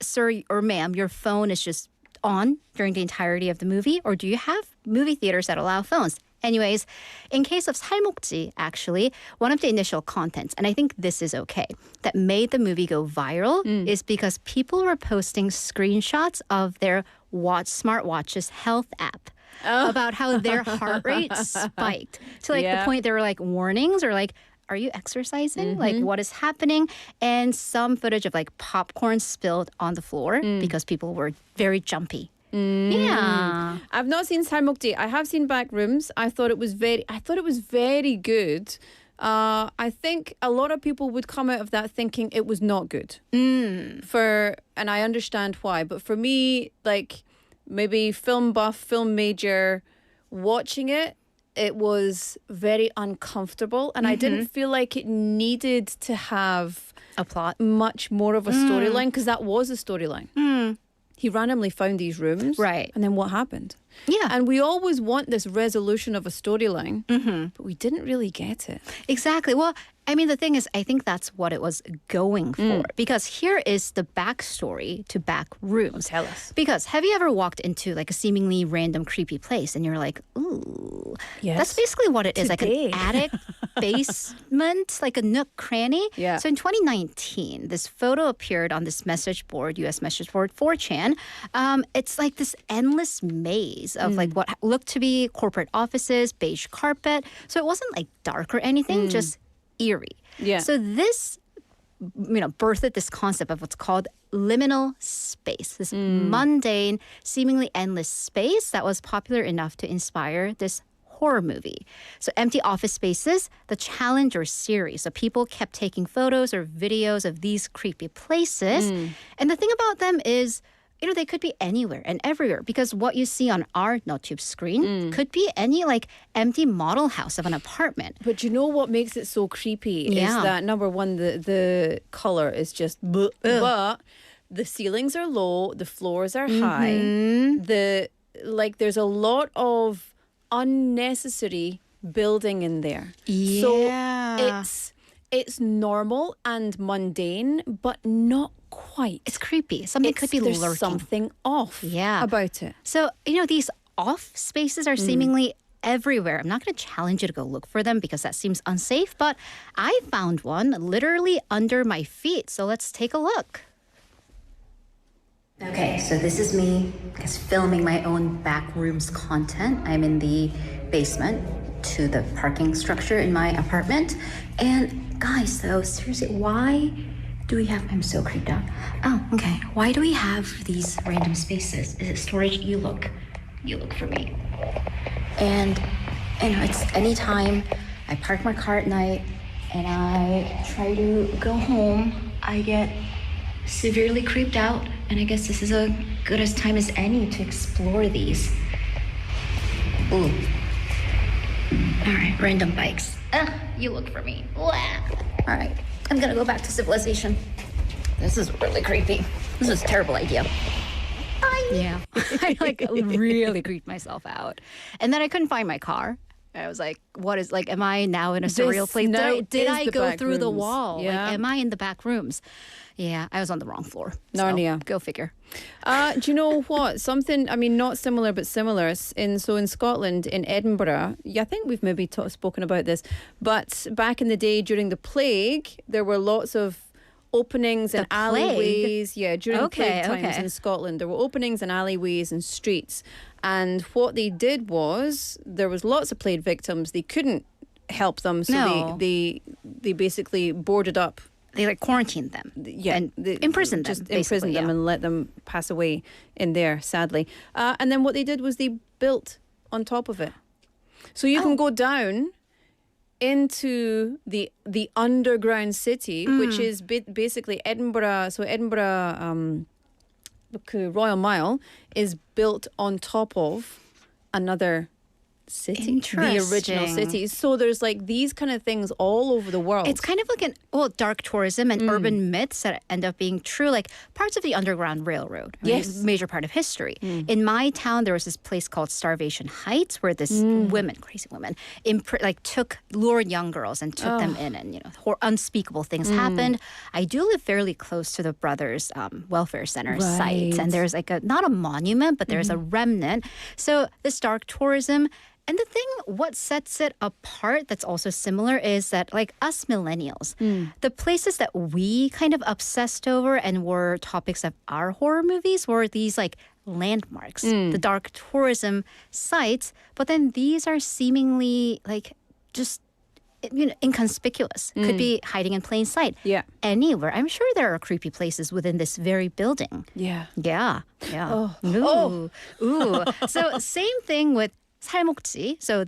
sir or ma'am, your phone is just on during the entirety of the movie, or do you have movie theaters that allow phones? Anyways, in case of 살목지, actually, one of the initial contents, and I think this is okay, that made the movie go viral is because people were posting screenshots of their smartwatch's health app about how their heart rate spiked to the point there were like warnings or like, are you exercising? Like, what is happening? And some footage of like popcorn spilled on the floor because people were very jumpy. Yeah. I've not seen 살목지. I have seen Backrooms. I thought it was very good. I think a lot of people would come out of that thinking it was not good. And I understand why. But for me, like maybe film buff, film major, watching it, it was very uncomfortable, and I didn't feel like it needed to have a plot, much more of a storyline, because that was a storyline. He randomly found these rooms, right? And then what happened? Yeah, and we always want this resolution of a storyline, but we didn't really get it. Exactly. Well, I mean, the thing is, I think that's what it was going for. Because here is the backstory to Backrooms. Tell us. Because have you ever walked into like a seemingly random creepy place and you're like, ooh, yes. That's basically what it is, like an attic, basement, like a nook cranny. Yeah. So in 2019, this photo appeared on this message board, US message board 4chan. It's like this endless maze of like what looked to be corporate offices, beige carpet. So it wasn't like dark or anything, just eerie. Yeah. So this, birthed this concept of what's called liminal space, this mundane, seemingly endless space that was popular enough to inspire this horror movie. So empty office spaces, the Challenger series. So people kept taking photos or videos of these creepy places. And the thing about them is, they could be anywhere and everywhere, because what you see on our NoTube screen could be any like empty model house of an apartment. But you know what makes it so creepy is that number one, the color is just but the ceilings are low, the floors are high. There's a lot of unnecessary building in there. Yeah. So it's normal and mundane, but not quite. It's creepy. Something could be there's lurking. something off about it. So, these off spaces are seemingly everywhere. I'm not going to challenge you to go look for them because that seems unsafe, but I found one literally under my feet. So let's take a look. Okay, so this is me just filming my own back room's content. I'm in the basement to the parking structure in my apartment. And guys, though, seriously, why do we have... I'm so creeped out. Oh, okay. Why do we have these random spaces? Is it storage? You look for me. And it's anytime I park my car at night and I try to go home, I get severely creeped out. And I guess this is as good a time as any to explore these. Ooh. All right, random bikes. You look for me. Wah. All right, I'm gonna go back to civilization. This is really creepy. This is a terrible idea. Yeah. I really creeped myself out. And then I couldn't find my car. I was like, am I now in a surreal place? Did I go through the wall? Yeah. Am I in the back rooms? Yeah, I was on the wrong floor. Narnia. Go figure. Do you know what? Something, not similar, but similar. In Scotland, in Edinburgh, I think we've maybe spoken about this, but back in the day during the plague, there were lots of openings and alleyways. Yeah, during plague times in Scotland, there were openings and alleyways and streets. And what they did was, there was lots of plague victims. They couldn't help them, so they basically boarded up. They quarantined them. Yeah, and imprisoned them. Just imprisoned them and let them pass away in there, sadly. And then what they did was they built on top of it. So you can go down into the underground city, which is basically Edinburgh. So Edinburgh Royal Mile is built on top of another city, the original city. So there's these kind of things all over the world. It's kind of like dark tourism and urban myths that end up being true, like parts of the Underground Railroad. Yes. Major part of history. In my town, there was this place called Starvation Heights where this crazy women, lured young girls and took them in, and unspeakable things happened. I do live fairly close to the Brothers Welfare Center site, and there's not a monument, but there's a remnant. So this dark tourism. And the thing, what sets it apart that's also similar is that, us millennials, the places that we kind of obsessed over and were topics of our horror movies were these, landmarks, the dark tourism sites. But then these are seemingly, just inconspicuous. Could be hiding in plain sight. Yeah. Anywhere. I'm sure there are creepy places within this very building. Yeah. Yeah. Ooh. So same thing with 살목지. So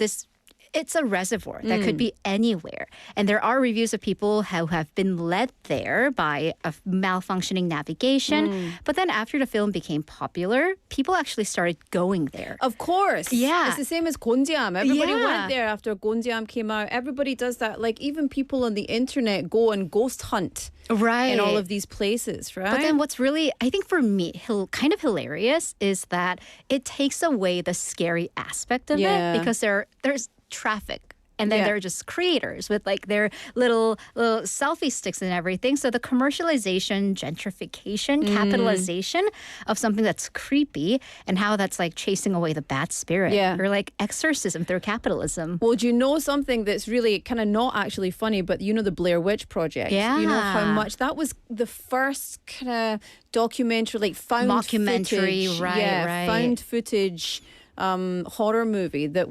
it's a reservoir that could be anywhere. And there are reviews of people who have been led there by a malfunctioning navigation. But then after the film became popular, people actually started going there. Of course. Yeah. It's the same as 곤지암. Everybody went there after 곤지암 came out. Everybody does that. Even people on the internet go and ghost hunt. Right. In all of these places, right? But then what's really, I think for me, kind of hilarious is that it takes away the scary aspect of it because there's traffic. And then they're just creators with their little selfie sticks and everything. So the commercialization, gentrification, capitalization of something that's creepy and how that's chasing away the bad spirit. Yeah. Or exorcism through capitalism. Well, do you know something that's really kind of not actually funny, but the Blair Witch Project? Yeah. You know how much that was the first kind of documentary, found mockumentary, footage. right. Found footage. Horror movie that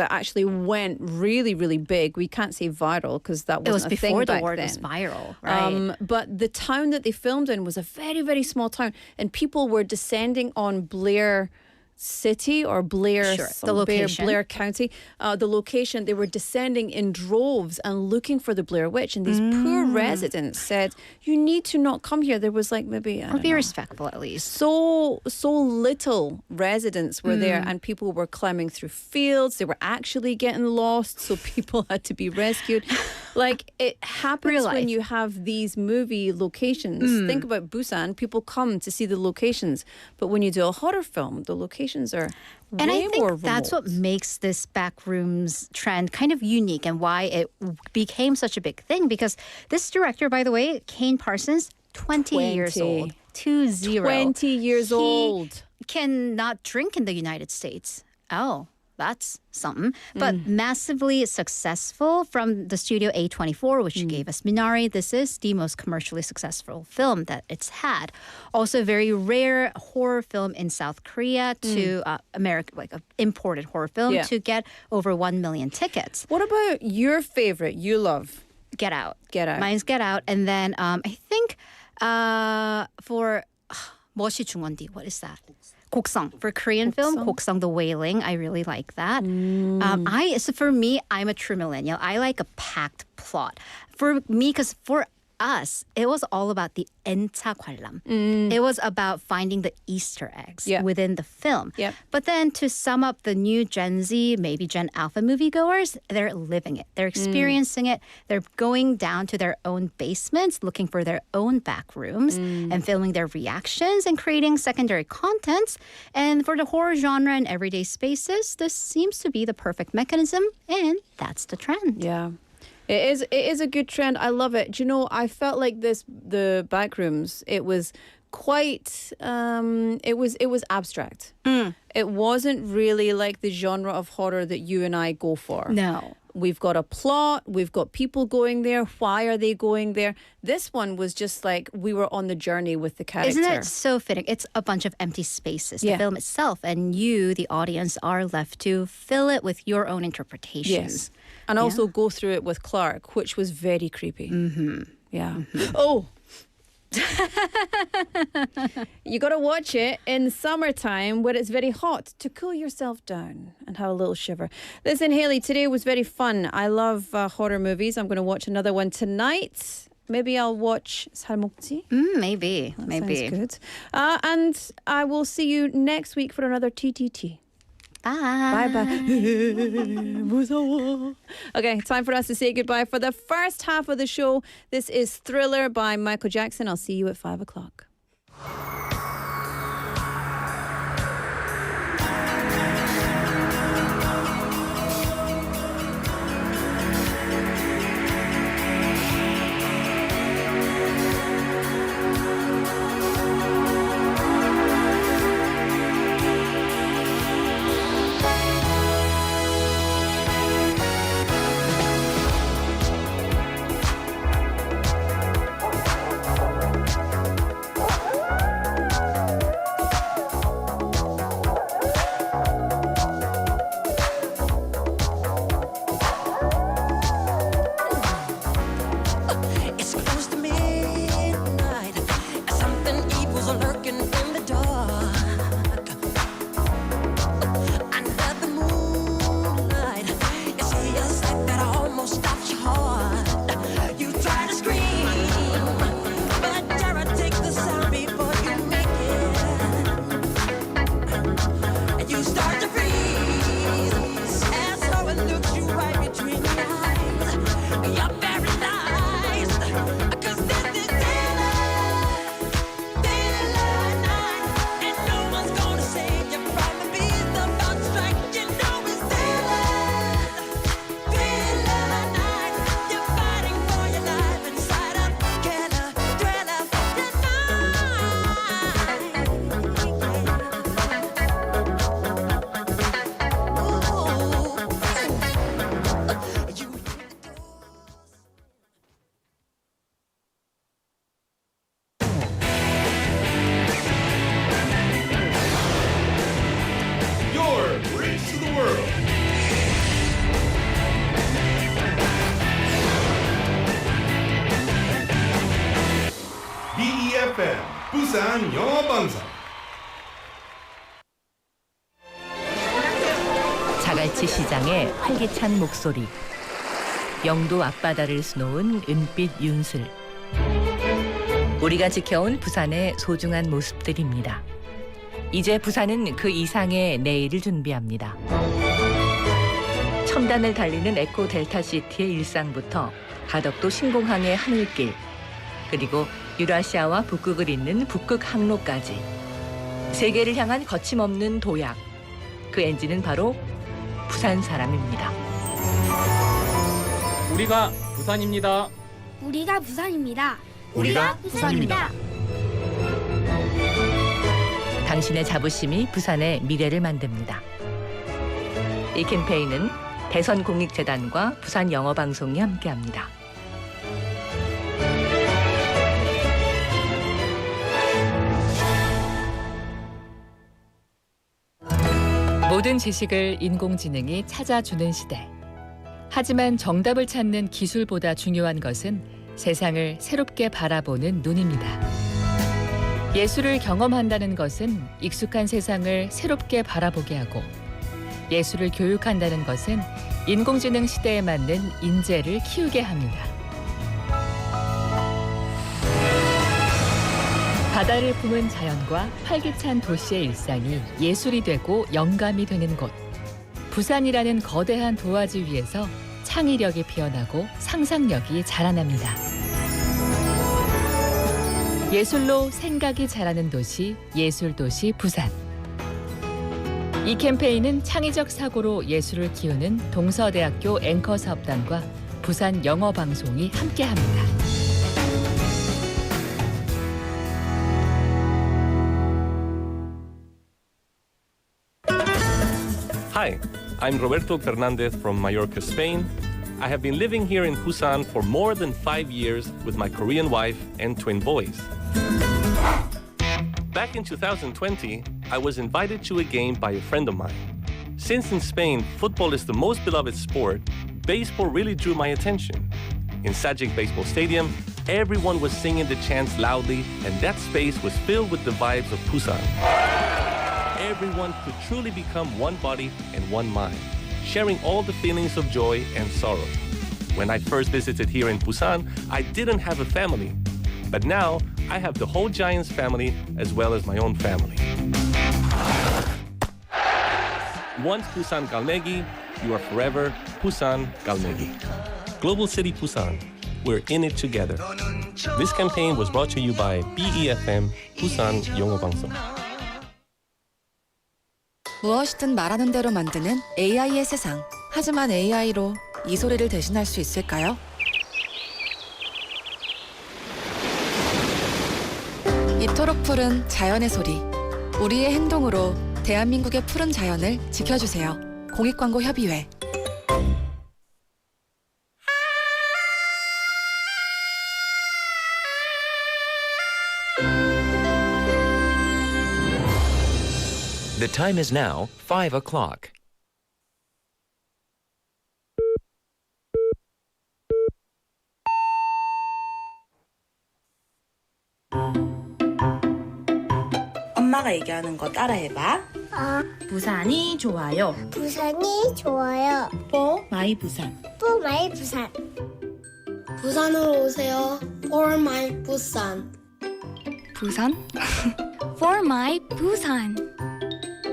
actually went really, really big. We can't say viral because that wasn't a thing before back the word then. was viral, right? But the town that they filmed in was a very, very small town, and people were descending on Blair City or Blair, Sure, the some location. Blair County, the location, they were descending in droves and looking for the Blair Witch. And these poor residents said, you need to not come here. There was like maybe, I Or don't be know, respectful at least. so little residents were there, and people were climbing through fields. They were actually getting lost, so people had to be rescued. Like, it happens Real when life. you have these movie locations. Think about Busan. People come to see the locations, but when you do a horror film, the locations are And way I think more that's what remote. makes this backrooms trend kind of unique and why it became such a big thing. Because this director, by the way, Kane Parsons, 20 years 20. old. 20. 20 years He old. cannot drink in the United States. Oh, that's something. But massively successful from the studio A24, which gave us Minari. This is the most commercially successful film that it's had. Also, very rare horror film in South Korea to America, like an imported horror film Yeah. to get over 1 million tickets. What about your favorite you love? Get Out. Get Out. Mine's Get Out. And then I think for 멋이 중원디, what is that? 곡성. For Korean film, 곡성, The Wailing. I really like that. So for me, I'm a true millennial. I like a packed plot. For me, because for us, it was all about the 엔차 관람. It was about finding the Easter eggs Yeah. within the film. Yep. But then to sum up the new Gen Z, maybe Gen Alpha moviegoers, they're living it. They're experiencing it. They're going down to their own basements, looking for their own back rooms and filming their reactions and creating secondary contents. And for the horror genre and everyday spaces, this seems to be the perfect mechanism, and that's the trend. Yeah. It is a good trend. I love it. Do you know, I felt like the backrooms, it was quite it was abstract. It wasn't really like the genre of horror that you and I go for. No. We've got a plot, we've got people going there. Why are they going there? This one was just like we were on the journey with the character. Isn't it so fitting? It's a bunch of empty spaces, Yeah. the film itself, and you, the audience, are left to fill it with your own interpretations. Yes. And also go through it with Clark, which was very creepy. Yeah. Oh! You got to watch it in summertime where it's very hot to cool yourself down and have a little shiver. Listen, Hayley, today was very fun. I love horror movies. I'm going to watch another one tonight. Maybe I'll watch 살목지. Maybe. Sounds good. And I will see you next week for another T.T.T. Bye. Bye-bye. 무서워. Okay, time for us to say goodbye for the first half of the show. This is Thriller by Michael Jackson. I'll see you at 5 o'clock. It's close to midnight. Something evil's lurking in the dark. Under the moonlight, you see a sight that almost stops your heart. You try to scream, but terror takes the sound before you make it. And you start to freeze as horror looks you right between the eyes. You're paralyzed, 'cause this is daylight night, and no one's gonna save you from the beast about to strike. You know it's daylight night. You're fighting for your life inside a killer thriller tonight. You Your bridge to the world. BEFM 부산 영어방송. 지시장의 활기찬 목소리, 영도 앞바다를 수놓은 은빛 윤슬. 우리가 지켜온 부산의 소중한 모습들입니다. 이제 부산은 그 이상의 내일을 준비합니다. 첨단을 달리는 에코 델타시티의 일상부터 가덕도 신공항의 하늘길, 그리고 유라시아와 북극을 잇는 북극 항로까지 세계를 향한 거침없는 도약, 그 엔진은 바로 부산 사람입니다. 우리가 부산입니다. 우리가 부산입니다. 우리가 부산입니다. 당신의 자부심이 부산의 미래를 만듭니다. 이 캠페인은 대선공익재단과 부산영어방송이 함께합니다. 모든 지식을 인공지능이 찾아주는 시대. 하지만 정답을 찾는 기술보다 중요한 것은 세상을 새롭게 바라보는 눈입니다. 예술을 경험한다는 것은 익숙한 세상을 새롭게 바라보게 하고, 예술을 교육한다는 것은 인공지능 시대에 맞는 인재를 키우게 합니다. 바다를 품은 자연과 활기찬 도시의 일상이 예술이 되고 영감이 되는 곳. 부산이라는 거대한 도화지 위에서 창의력이 피어나고 상상력이 자라납니다. 예술로 생각이 자라는 도시, 예술도시 부산. 이 캠페인은 창의적 사고로 예술을 키우는 동서대학교 앵커 사업단과 부산영어방송이 함께합니다. Hi, I'm Roberto Fernandez from Mallorca, Spain. I have been living here in Busan for more than 5 years with my Korean wife and twin boys. Back in 2020, I was invited to a game by a friend of mine. Since in Spain, football is the most beloved sport, baseball really drew my attention. In Sajic Baseball Stadium, everyone was singing the chants loudly, and that space was filled with the vibes of Busan. Everyone could truly become one body and one mind, sharing all the feelings of joy and sorrow. When I first visited here in Busan, I didn't have a family. But now, I have the whole Giants family as well as my own family. Once Busan Galmegi, you are forever Busan Galmegi. Global City Busan, we're in it together. This campaign was brought to you by BEFM, Busan 영어방송. 무엇이든 말하는 대로 만드는 AI의 세상. 하지만 AI로 이 소리를 대신할 수 있을까요? 이토록 푸른 자연의 소리. 우리의 행동으로 대한민국의 푸른 자연을 지켜주세요. 공익광고협의회. The time is now 5 o'clock. 엄마가 얘기하는 거 따라해봐. 부산이 좋아요. 부산이 좋아요. For my 부산. For my 부산. 부산으로 오세요. For my 부산. 부산? For my 부산.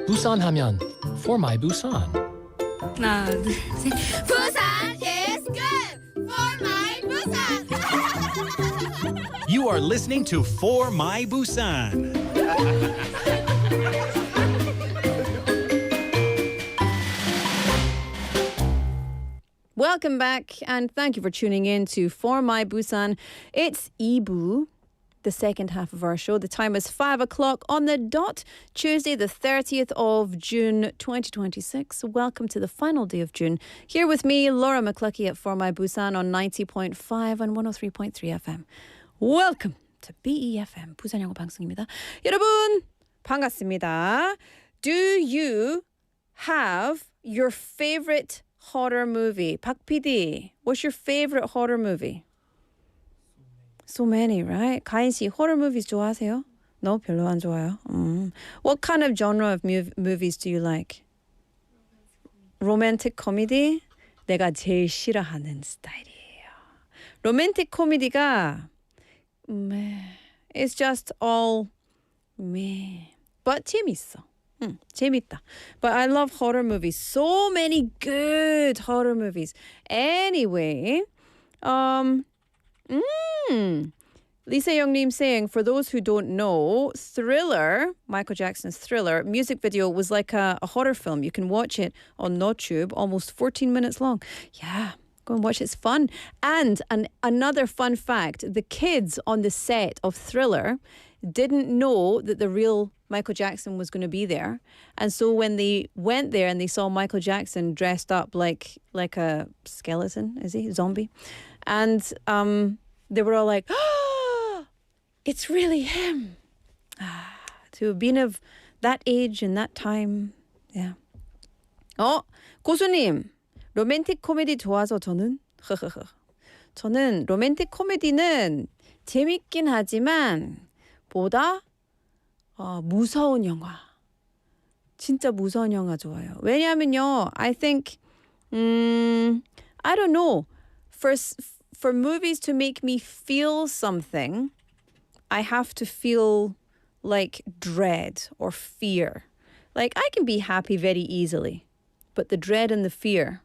부산 하면 For my Busan. 하나, 둘, 셋. 부산 is good. For my 부산. You are listening to For My Busan. Welcome back and thank you for tuning in to For My Busan. It's Ibu, the second half of our show. The time is 5 o'clock on the dot, Tuesday the 30th of June 2026. Welcome to the final day of June. Here with me, Laura McLuckie at For My Busan on 90.5 and 103.3 FM. Welcome to BEFM, 부산영어방송입니다. 여러분, 반갑습니다. Do you have your favorite horror movie? 박 PD, what's your favorite horror movie? So many, right? 가인 씨, horror movies 좋아하세요? No, 별로 안 좋아요. What kind of genre of movies do you like? 로맨틱 코미디 내가 제일 싫어하는 스타일이에요. 로맨틱 코미디가 it's just all meh. But 재밌어. 재밌다. But I love horror movies. So many good horror movies. Anyway, Lisa Youngnim saying, for those who don't know, Thriller, Michael Jackson's Thriller, music video was like a horror film. You can watch it on YouTube, almost 14 minutes long. Yeah, go and watch it. It's fun. And another fun fact, the kids on the set of Thriller didn't know that the real Michael Jackson was going to be there. And so when they went there and they saw Michael Jackson dressed up like a skeleton, is he? Zombie. And they were all like, oh, it's really him. To have been of that age and that time. Yeah. 고수님. 로맨틱 코미디 좋아서 저는 저는 로맨틱 코미디는 재밌긴 하지만 보다 무서운 영화. 진짜 무서운 영화 좋아요. 왜냐하면요, I think I don't know. For movies to make me feel something, I have to feel like dread or fear. Like I can be happy very easily, but the dread and the fear.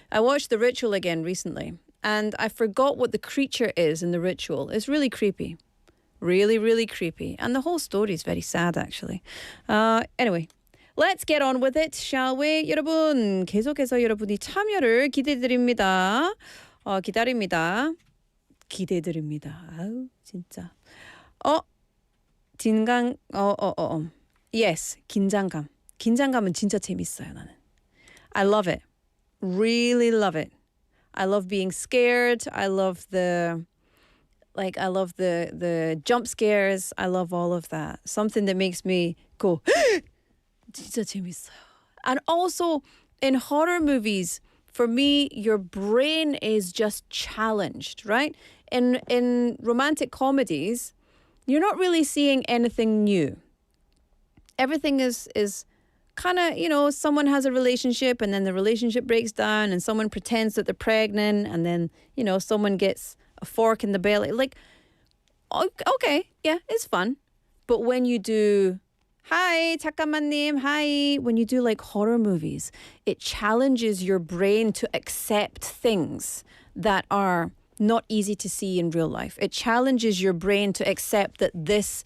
I watched The Ritual again recently, and I forgot what the creature is in The Ritual. It's really creepy. Really, really creepy. And the whole story is very sad, actually. Anyway, let's get on with it, shall we? 여러분, 계속해서 여러분이 참여를 기대드립니다. 기다립니다. 기대드립니다. 아우, 진짜. Yes, 긴장감. 긴장감은 진짜 재밌어요, 나는. I love it. Really love it. I love being scared. I love the jump scares. I love all of that. Something that makes me go, 진짜 재밌어요. And also in horror movies, for me, your brain is just challenged, right? In romantic comedies, you're not really seeing anything new. Everything is kind of, someone has a relationship and then the relationship breaks down and someone pretends that they're pregnant and then, someone gets a fork in the belly. Like, okay, yeah, it's fun. But when you do, hi, 잠깐만님, hi, when you do like horror movies, it challenges your brain to accept things that are not easy to see in real life. It challenges your brain to accept that this,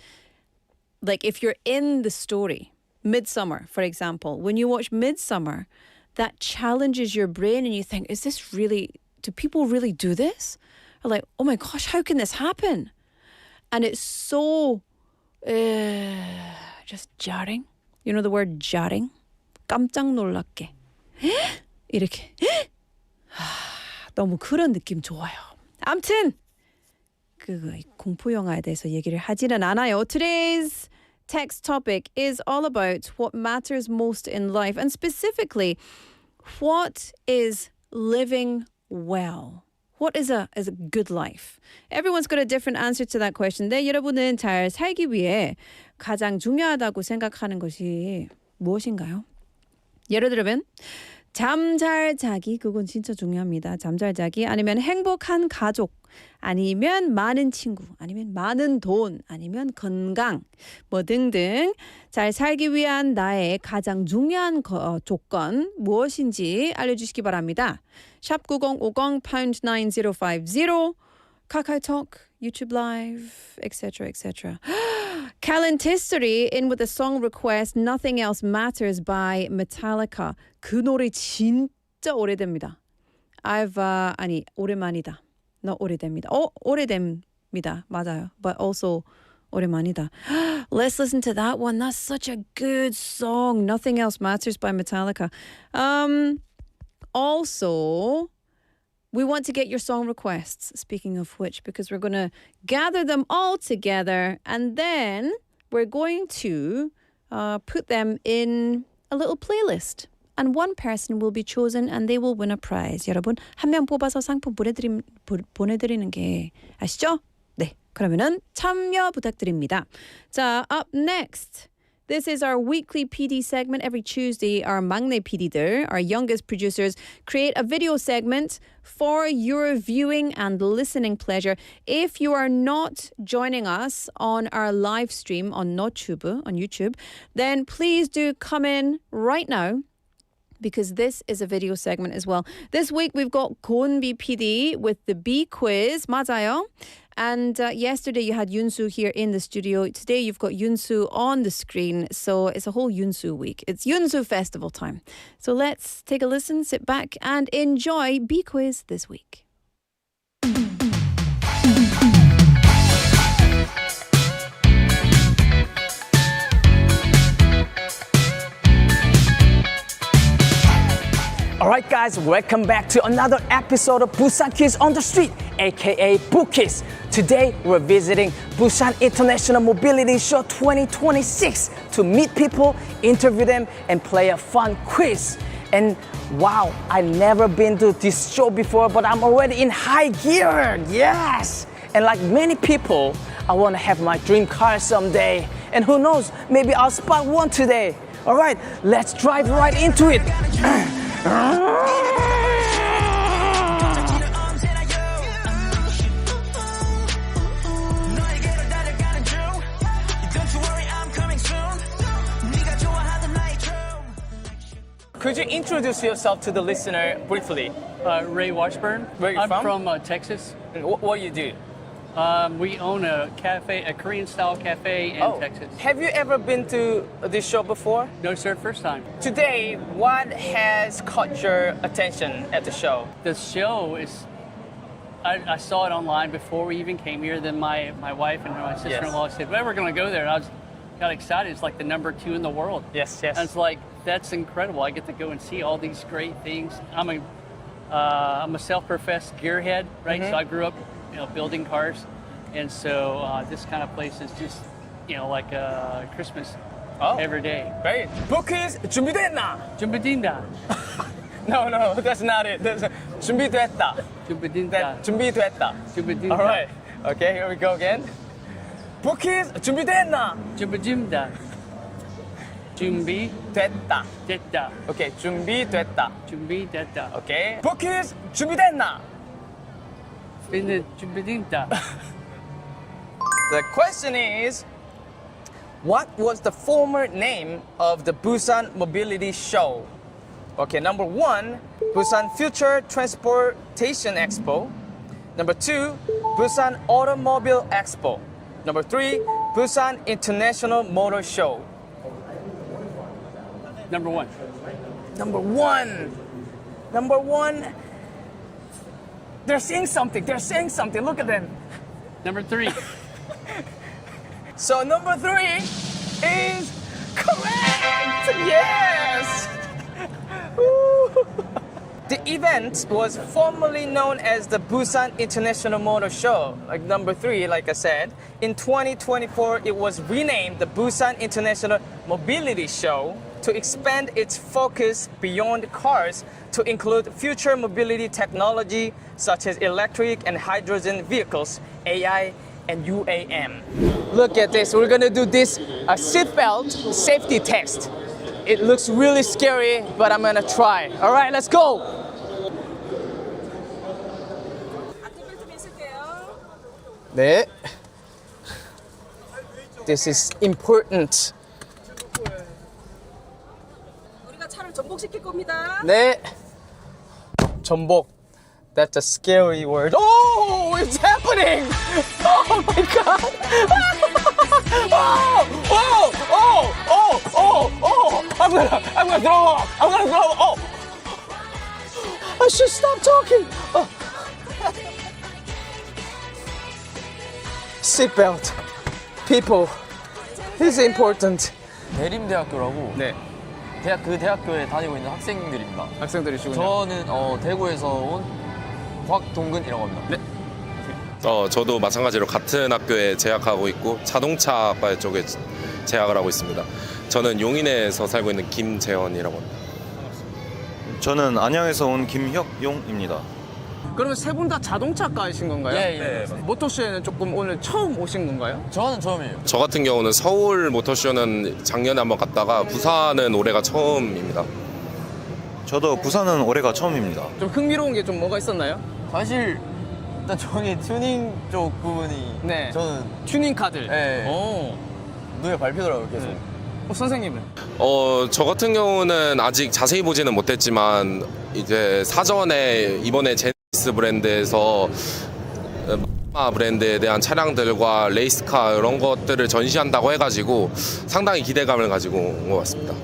like if you're in the story, Midsummer, for example, when you watch Midsummer, that challenges your brain and you think, do people really do this? Or like, oh my gosh, how can this happen? And it's so just jarring. You know the word jarring? 깜짝 놀랍게. 이렇게. 너무 그런 느낌 좋아요. 아무튼 공포 영화에 대해서 얘기를 하지는 않아요. Today's text topic is all about what matters most in life and specifically what is living well. What is a good life? Everyone's got a different answer to that question. 네, 여러분은 잘 살기 위해 가장 중요하다고 생각하는 것이 무엇인가요? 예를 들면 잠 잘 자기, 그건 진짜 중요합니다. 잠 잘 자기, 아니면 행복한 가족, 아니면 많은 친구, 아니면 많은 돈, 아니면 건강, 뭐 등등. 잘 살기 위한 나의 가장 중요한 조건 무엇인지 알려주시기 바랍니다. 샵 9050 pound 9050 카카오톡, YouTube Live, etc. etc. Calent History in with a song request Nothing Else Matters by Metallica. 그 노래 진짜 오래됩니다. 오랜만이다. No, 오래됩니다. 오래됩니다. 맞아요. But also 오랜만이다. Let's listen to that one. That's such a good song. Nothing Else Matters by Metallica. Also, we want to get your song requests, speaking of which, because we're going to gather them all together and then we're going to put them in a little playlist. And one person will be chosen and they will win a prize. 여러분, 한 명 뽑아서 상품 보내드리는 게 아시죠? 네, 그러면은 참여 부탁드립니다. 자, up next, This is our weekly PD segment. Every Tuesday, our 막내 PD들, our youngest producers, create a video segment for your viewing and listening pleasure. If you are not joining us on our live stream on YouTube, then please do come in right now, because this is a video segment as well. This week we've got 고은비 PD with the B quiz. 맞아요. And yesterday you had Yunsu here in the studio. Today you've got Yunsu on the screen. So it's a whole Yunsu week. It's Yunsu festival time. So let's take a listen, sit back and enjoy B quiz this week. Alright guys, welcome back to another episode of Busan Kids on the Street, aka Bookies. Today we're visiting Busan International Mobility Show 2026 to meet people, interview them, and play a fun quiz. And wow, I've never been to this show before, but I'm already in high gear, yes! And like many people, I want to have my dream car someday. And who knows, maybe I'll spot one today. Alright, let's drive right into it. Could you introduce yourself to the listener briefly? Ray Washburn. Where are you I'm from? Texas. And what do you do? We own a cafe, a Korean-style cafe in Texas. Have you ever been to this show before? No, sir, first time. Today, what has caught your attention at the show? The show is, I saw it online before we even came here. Then my wife and my sister-in-law said, well, we're going to go there. And I got excited. It's like the #2 in the world. Yes. And it's like, that's incredible. I get to go and see all these great things. I'm a self-professed gearhead, right? Mm-hmm. So I grew up, building cars. And so this kind of place is just, like Christmas every day. Great. Bookies 준비됐나? 준비된다. No, that's not it. That's 준비됐다. 준비된다. 준비됐다. 준비된다. All right. Okay, here we go again. Bookies 준비됐나? 준비된다. 준비됐다. 됐다. Okay, 준비됐다. 준비됐다. Okay. Bookies 준비됐나? 준비된다. The question is, what was the former name of the Busan Mobility Show? Okay, number 1, Busan Future Transportation Expo. Number 2, Busan Automobile Expo. Number 3, Busan International Motor Show. Number 1. Number 1. Number 1. They're saying something. Look at them. Number 3. So number 3 is correct. Yes. The event was formerly known as the Busan International Motor Show. Like number 3, like I said. In 2024, it was renamed the Busan International Mobility Show to expand its focus beyond cars to include future mobility technology such as electric and hydrogen vehicles, AI, and UAM. Look at this. We're gonna do this seatbelt safety test. It looks really scary, but I'm gonna try. All right, let's go. 네. This is important. 우리가 차를 전복시킬 겁니다. 네. 전복. That's a scary word. Oh, it's happening! Oh my god! Oh! I'm gonna throw up! Oh! I should stop talking! Oh. Seatbelt. People. This is important. 대림대학교라고 네. 그 대학교에 다니고 있는 학생들입니다. 학생들이시군요. 저는 대구에서 온 곽동근이라고 합니다. 네. 저도 마찬가지로 같은 학교에 재학하고 있고 자동차과 쪽에 재학을 하고 있습니다. 저는 용인에서 살고 있는 김재원이라고 합니다. 저는 안양에서 온 김혁용입니다. 그러면 세 분 다 자동차과이신 건가요? 예. 모터쇼에는 조금 오늘 처음 오신 건가요? 저는 처음이에요. 저 같은 경우는 서울 모터쇼는 작년에 한번 갔다가 부산은 올해가 처음입니다. 저도 부산은 올해가 처음입니다. 좀 흥미로운 게 좀 뭐가 있었나요? 사실 일단 저기 튜닝 쪽 부분이 네. 저는 튜닝 카들. 네. 오. 눈에 밟히더라고요 계속. 선생님은? 저 같은 경우는 아직 자세히 보지는 못했지만 이제 사전에 이번에 제네시스 브랜드에서 브랜드에 대한 차량들과 레이스카 이런 것들을 전시한다고 해가지고 상당히 기대감을 가지고 온 것 같습니다.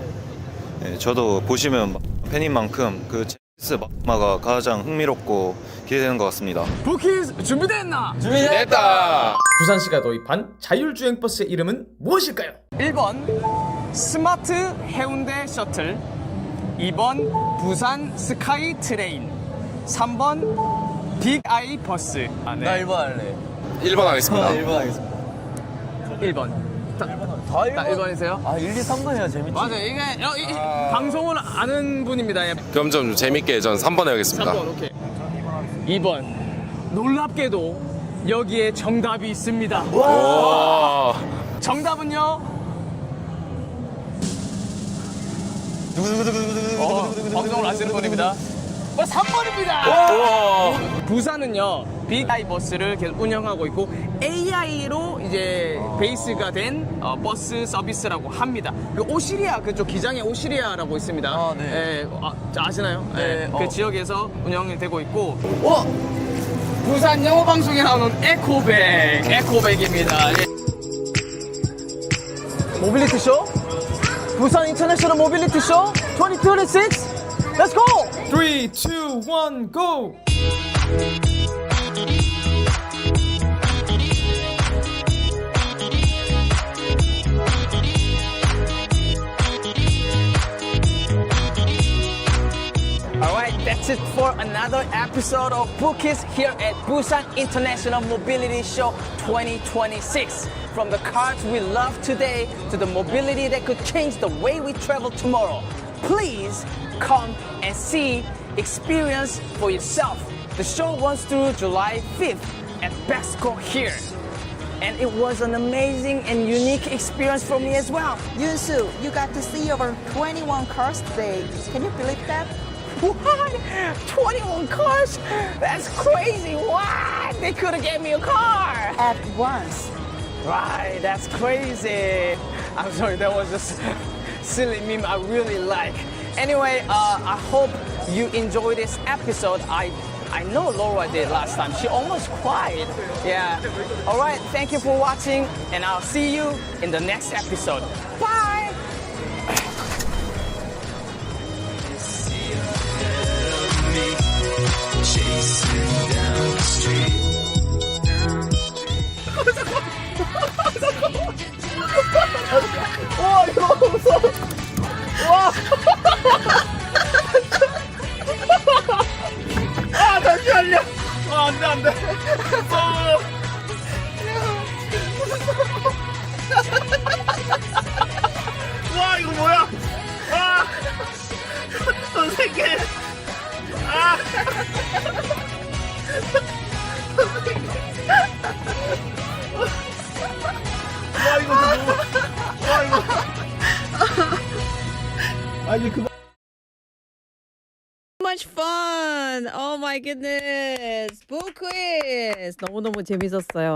네, 저도 보시면 팬인 만큼 그 제네시스 마가 가장 흥미롭고 기대되는 것 같습니다. 부키즈 준비됐나? 준비됐다! 부산시가 도입한 자율주행 버스의 이름은 무엇일까요? 1번 스마트 해운대 셔틀, 2번 부산 스카이 트레인, 3번 빅아이 버스. 나 1번 할래. 1번 하겠습니다. 1번 하겠습니다. 1번. 다 1번이세요? 아 1, 2, 3번 해야 재밌지. 맞아요. 이게 방송을 아는 분입니다. 예. 그럼 좀 재밌게 전 3번 해야겠습니다. 3번 오케이. 2번 놀랍게도 여기에 정답이 있습니다. 와. 정답은요? 방송을 아시는 분입니다. 3번입니다. 부산은요 빅아이 버스를 계속 운영하고 있고 AI로 이제 베이스가 된 버스 서비스라고 합니다. 그 오시리아 그쪽 기장에 오시리아라고 있습니다. 아, 네. 예, 아시나요? 네. 그 지역에서 운영이 되고 있고. 부산 영어방송에 나오는 에코백입니다. 예. 모빌리티 쇼? 부산 인터내셔널 모빌리티 쇼 2026. Let's go! 3, 2, 1, go! Alright, that's it for another episode of Bookies here at Busan International Mobility Show 2026. From the cars we love today to the mobility that could change the way we travel tomorrow. Please come and see, experience for yourself. The show runs through July 5th at Bosung here. And it was an amazing and unique experience for me as well. Yunsu, you got to see over 21 cars today. Can you believe that? What? 21 cars? That's crazy. What? They could have gave me a car. At once. Right, that's crazy. I'm sorry, that was just silly meme I really like. Anyway, I hope you enjoy this episode. I know Laura did last time. She almost cried. Yeah. All right, thank you for watching, and I'll see you in the next episode. Bye. 와 이거 무서워. 와. 아 잠시만요. 안돼 안돼. 와 이거 뭐야? 아 선생님. 아. 와 이거 너무. 와 이거. 아니 그만. much fun. Oh my goodness. 북퀴즈. 너무너무 재밌었어요.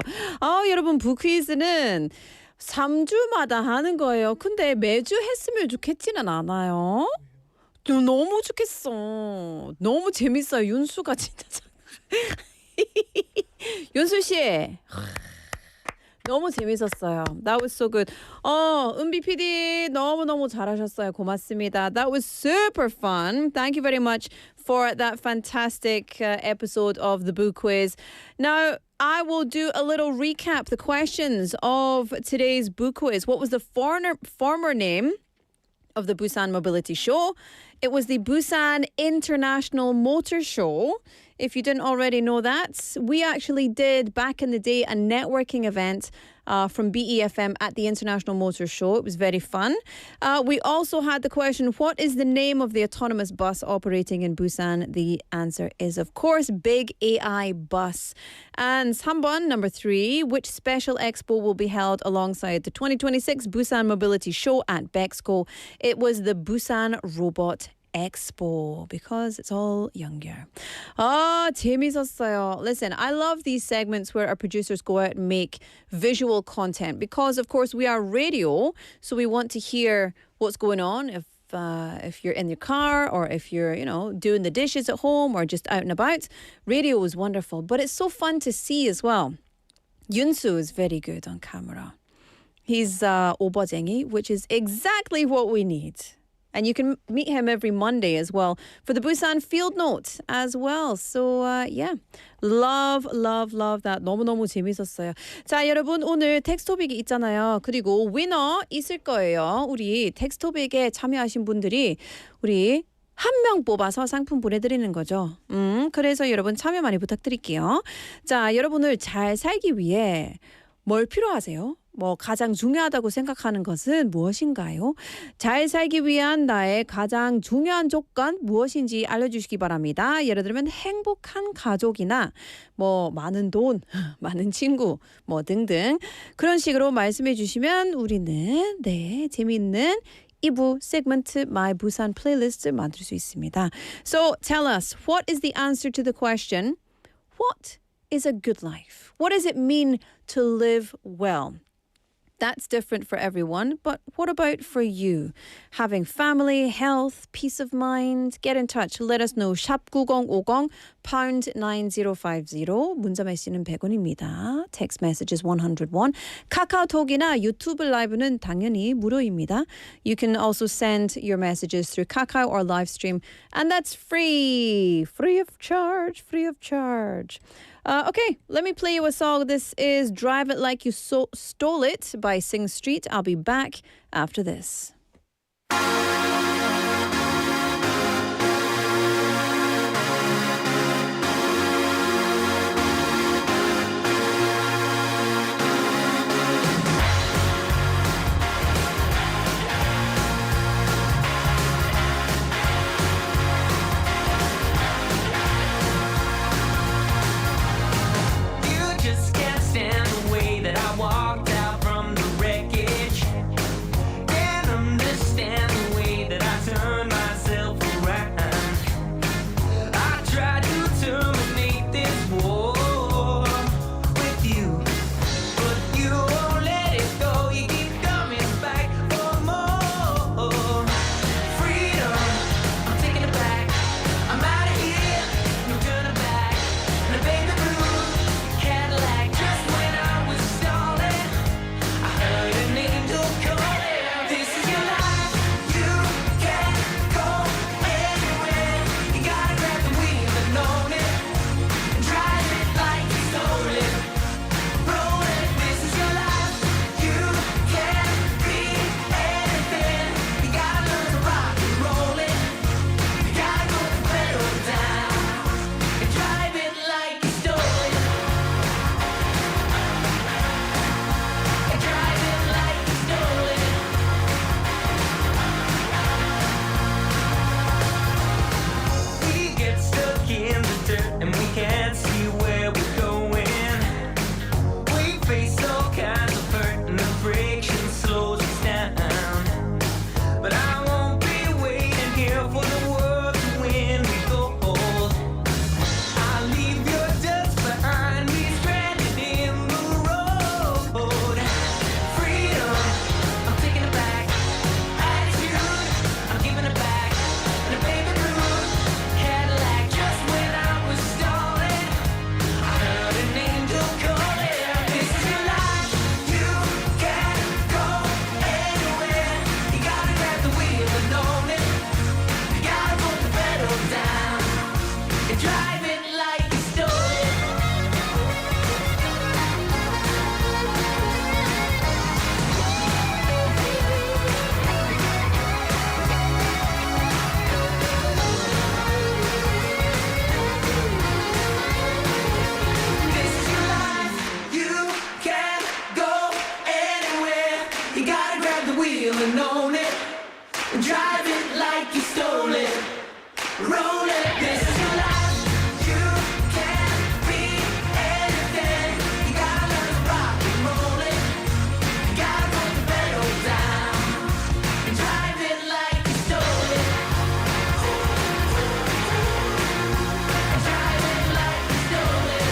여러분 북퀴즈는 3주마다 하는 거예요. 근데 매주 했으면 좋겠지는 않아요. 너무 좋겠어. 너무 재밌어요. 윤수가 진짜. 윤수 씨. 너무 재밌었어요. That was so good. 은비 PD 너무너무 잘하셨어요. 고맙습니다. That was super fun. Thank you very much for that fantastic episode of the Boo Quiz. Now, I will do a little recap, the questions of today's Boo Quiz. What was the former name of the Busan Mobility Show? It was the Busan International Motor Show. If you didn't already know that, we actually did back in the day a networking event from BEFM at the International Motor Show. It was very fun. We also had the question, what is the name of the autonomous bus operating in Busan? The answer is, of course, Big AI Bus. And 3번, number 3, which special expo will be held alongside the 2026 Busan Mobility Show at Bexco? It was the Busan Robot Expo, because it's all younger. 재밌었어요. Listen, I love these segments where our producers go out and make visual content because, of course, we are radio, so we want to hear what's going on if you're in your car or if you're, doing the dishes at home or just out and about. Radio is wonderful, but it's so fun to see as well. Yunsu is very good on camera. He's 오버쟁이, which is exactly what we need. And you can meet him every Monday as well for the Busan Field Note as well. So, love that. 너무너무 재밌었어요. 자, 여러분 오늘 텍스토빅이 있잖아요. 그리고 위너 있을 거예요. 우리 텍스토빅에 참여하신 분들이 우리 한 명 뽑아서 상품 보내드리는 거죠. 그래서 여러분 참여 많이 부탁드릴게요. 자, 여러분을 잘 살기 위해 뭘 필요하세요? 가장 중요하다고 생각하는 것은 무엇인가요? 잘 살기 위한 나의 가장 중요한 조건 무엇인지 알려주시기 바랍니다. 예를 들면 행복한 가족이나 많은 돈, 많은 친구, 등등 그런 식으로 말씀해 주시면 우리는 재미있는 2부 세그먼트 My Busan 플레이리스트 만들 수 있습니다. So tell us, what is the answer to the question? What is a good life? What does it mean to live well? That's different for everyone, but what about for you? Having family, health, peace of mind? Get in touch. Let us know. 샵 9050 pound 9050. 문자 메시지는 100원입니다. Text message is 101. 카카오톡이나 유튜브 라이브는 당연히 무료입니다. You can also send your messages through Kakao or live stream, and that's free. Free of charge. Okay, let me play you a song. This is Drive It Like You Stole It by Sing Street. I'll be back after this. Walked out from the wreckage. Can't understand the way wheel and own it. Drive it like you stole it. Roll it. This is your life. You can be anything. You gotta learn to rock and roll it. You gotta put the pedal down. Drive it like you stole it. Drive it like you stole it.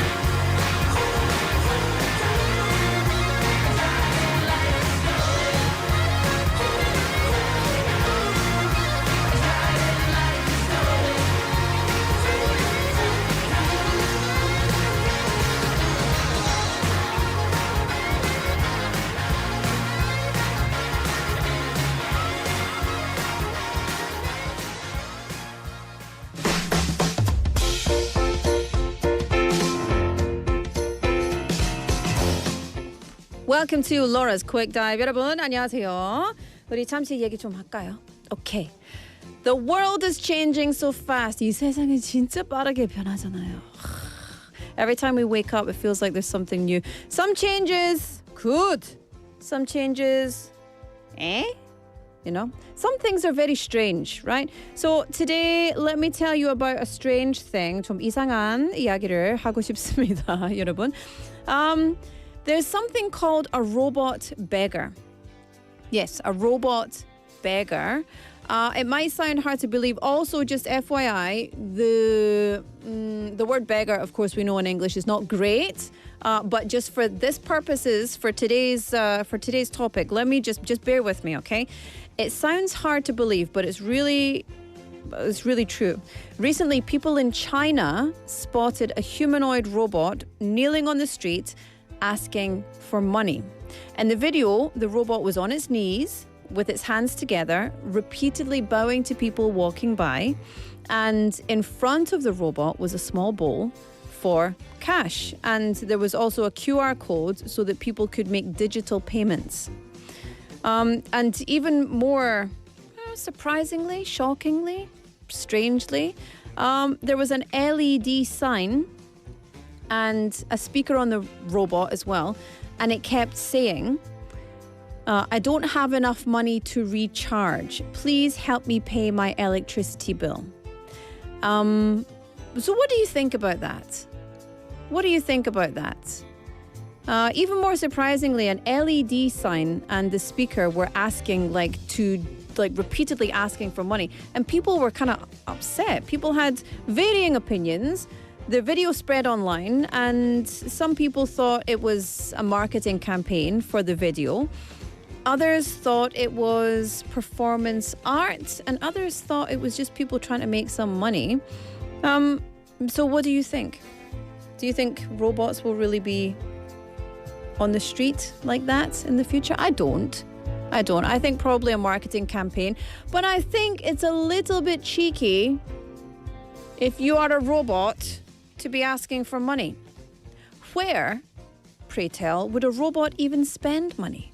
Welcome to Laura's Quick Dive. 여러분 안녕하세요. 우리 잠시 얘기 좀 할까요? Okay. The world is changing so fast. 이 세상이 진짜 빠르게 변하잖아요. Every time we wake up, it feels like there's something new. Some changes, good. Some changes, You know, some things are very strange, right? So today, let me tell you about a strange thing. 좀 이상한 이야기를 하고 싶습니다, 여러분. There's something called a robot beggar. Yes, a robot beggar. It might sound hard to believe. Also, just FYI, the word beggar, of course, we know in English is not great. But just for this purposes, for today's topic, let me just bear with me, okay? It sounds hard to believe, but it's really true. Recently, people in China spotted a humanoid robot kneeling on the street asking for money. In the video, the robot was on its knees with its hands together, repeatedly bowing to people walking by, and in front of the robot was a small bowl for cash, and there was also a QR code so that people could make digital payments. And even more surprisingly, shockingly, strangely, there was an LED sign and a speaker on the robot as well, and it kept saying, I don't have enough money to recharge. Please help me pay my electricity bill. So what do you think about that? What do you think about that? Even more surprisingly, an LED sign and the speaker were asking repeatedly asking for money, and people were kind of upset. People had varying opinions. The video spread online, and some people thought it was a marketing campaign for the video. Others thought it was performance art, and others thought it was just people trying to make some money. So what do you think? Do you think robots will really be on the street like that in the future? I don't. I think probably a marketing campaign, but I think it's a little bit cheeky if you are a robot to be asking for money. Where, pray tell, would a robot even spend money?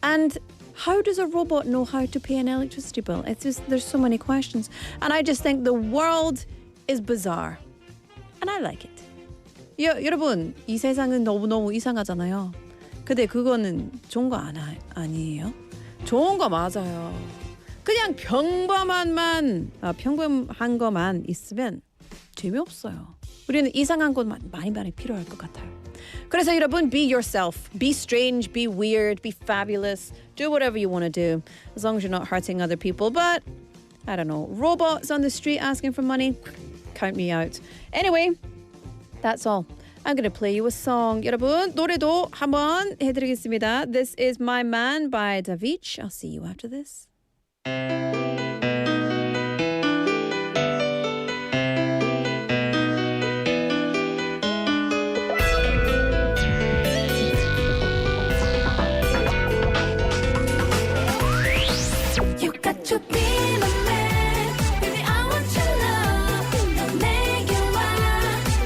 And how does a robot know how to pay an electricity bill? It's just, there's so many questions. And I just think the world is bizarre. And I like it. 여러분, 이 세상은 너무너무 이상하잖아요. 근데 그거는 좋은 거 아니에요? 좋은 거 맞아요. 그냥 평범한 것만 있으면 재미없어요. 우리는 이상한 것만 많이 필요할 것 같아요. 그래서 여러분, be yourself. Be strange, be weird, be fabulous. Do whatever you want to do, as long as you're not hurting other people. But, I don't know, robots on the street asking for money? Count me out. Anyway, that's all. I'm going to play you a song. 여러분, 노래도 한번 해드리겠습니다. This is My Man by Davichi. I'll see you after this. To be my man, baby, I want your love. 내게 와,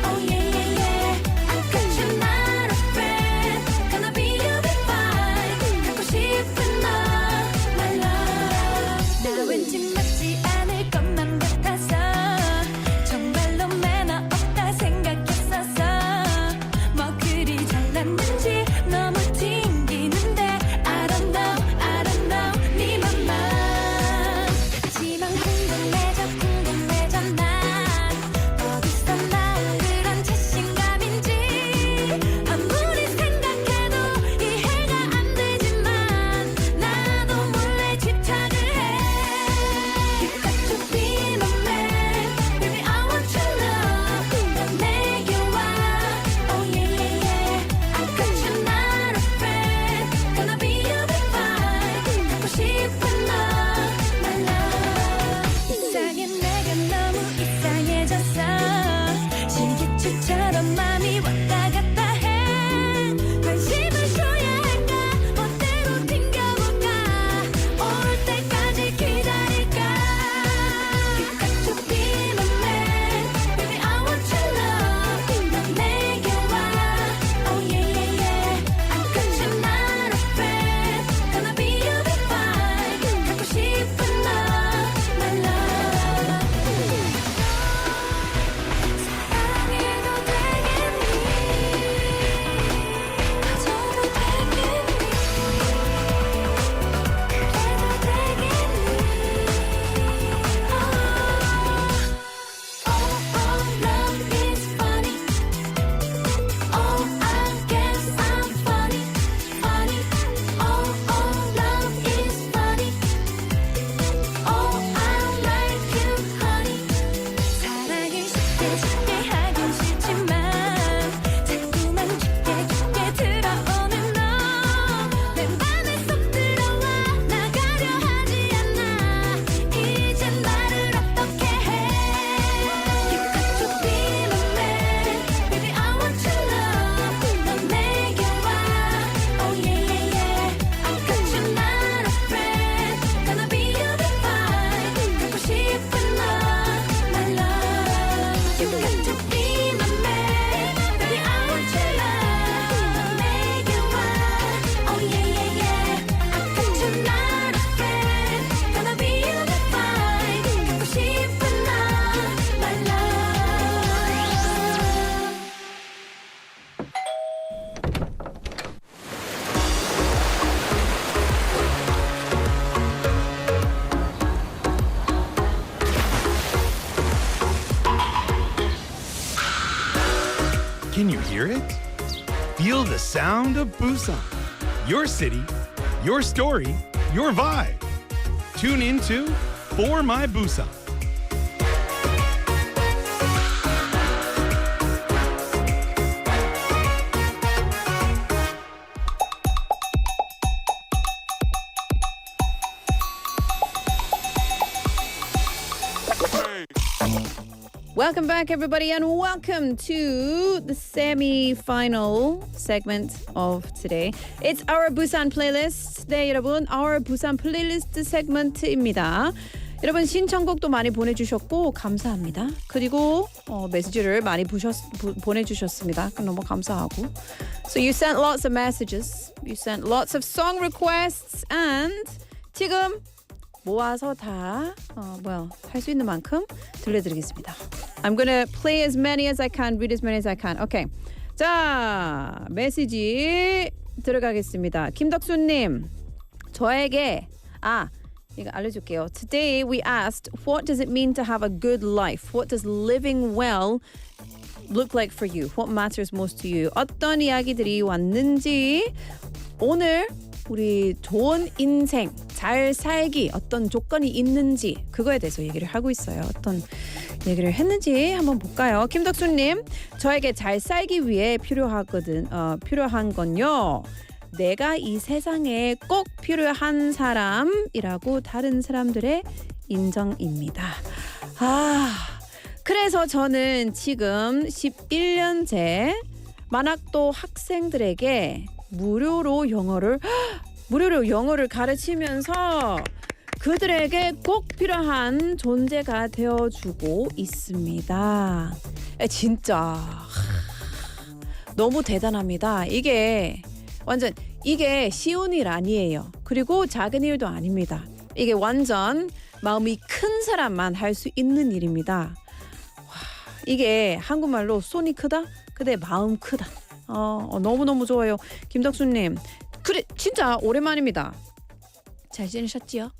oh yeah, yeah, yeah. I got you, not a friend. Gonna be, you'll be fine. 갖고 싶은 너, my love. spirit? Feel the sound of Busan. Your city, your story, your vibe. Tune into For My Busan. Welcome back, everybody, and welcome to the semi-final segment of today. It's our Busan playlist. 네, 여러분, our Busan playlist segment입니다. 여러분 신청곡도 많이 보내주셨고 감사합니다. 그리고 메시지를 많이 보내주셨습니다. 너무 감사하고. So you sent lots of messages. You sent lots of song requests, and 지금 모아서 다 할 수 있는 만큼 들려드리겠습니다. I'm gonna play as many as I can, read as many as I can. Okay. 자, 메시지 들어가겠습니다. 김덕수님, 저에게 이거 알려줄게요. Today we asked, what does it mean to have a good life? What does living well look like for you? What matters most to you? 어떤 이야기들이 왔는지 오늘 우리 좋은 인생, 잘 살기 어떤 조건이 있는지 그거에 대해서 얘기를 하고 있어요. 어떤 얘기를 했는지 한번 볼까요? 김덕수님, 저에게 잘 살기 위해 필요한 건요. 내가 이 세상에 꼭 필요한 사람이라고 다른 사람들의 인정입니다. 그래서 저는 지금 11년째 만학도 학생들에게 무료로 영어를 가르치면서 그들에게 꼭 필요한 존재가 되어주고 있습니다. 진짜 너무 대단합니다. 이게 쉬운 일 아니에요. 그리고 작은 일도 아닙니다. 이게 완전 마음이 큰 사람만 할 수 있는 일입니다. 이게 한국말로 손이 크다? 근데 마음 크다. 너무너무 좋아요. 김덕수님, 그래 진짜 오랜만입니다. 잘 지내셨지요?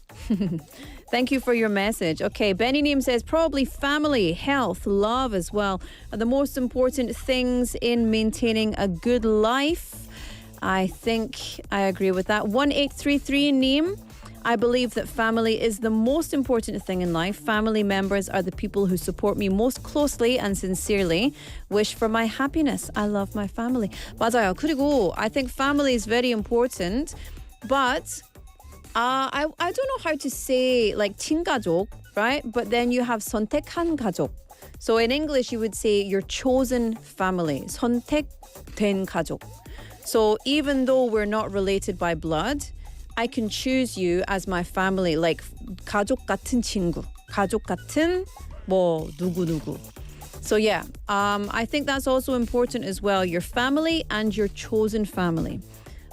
Thank you for your message. Okay, Benny님 says probably family, health, love as well are the most important things in maintaining a good life. I think I agree with that. 1833님, I believe that family is the most important thing in life. Family members are the people who support me most closely and sincerely wish for my happiness. I love my family. 맞아요. 그리고 I think family is very important, but I don't know how to say like 친가족, right? But then you have 선택한 가족. So in English you would say your chosen family. 선택된 가족. So even though we're not related by blood, I can choose you as my family, like 가족 같은 친구, 가족 같은 누구. So yeah, I think that's also important as well. Your family and your chosen family.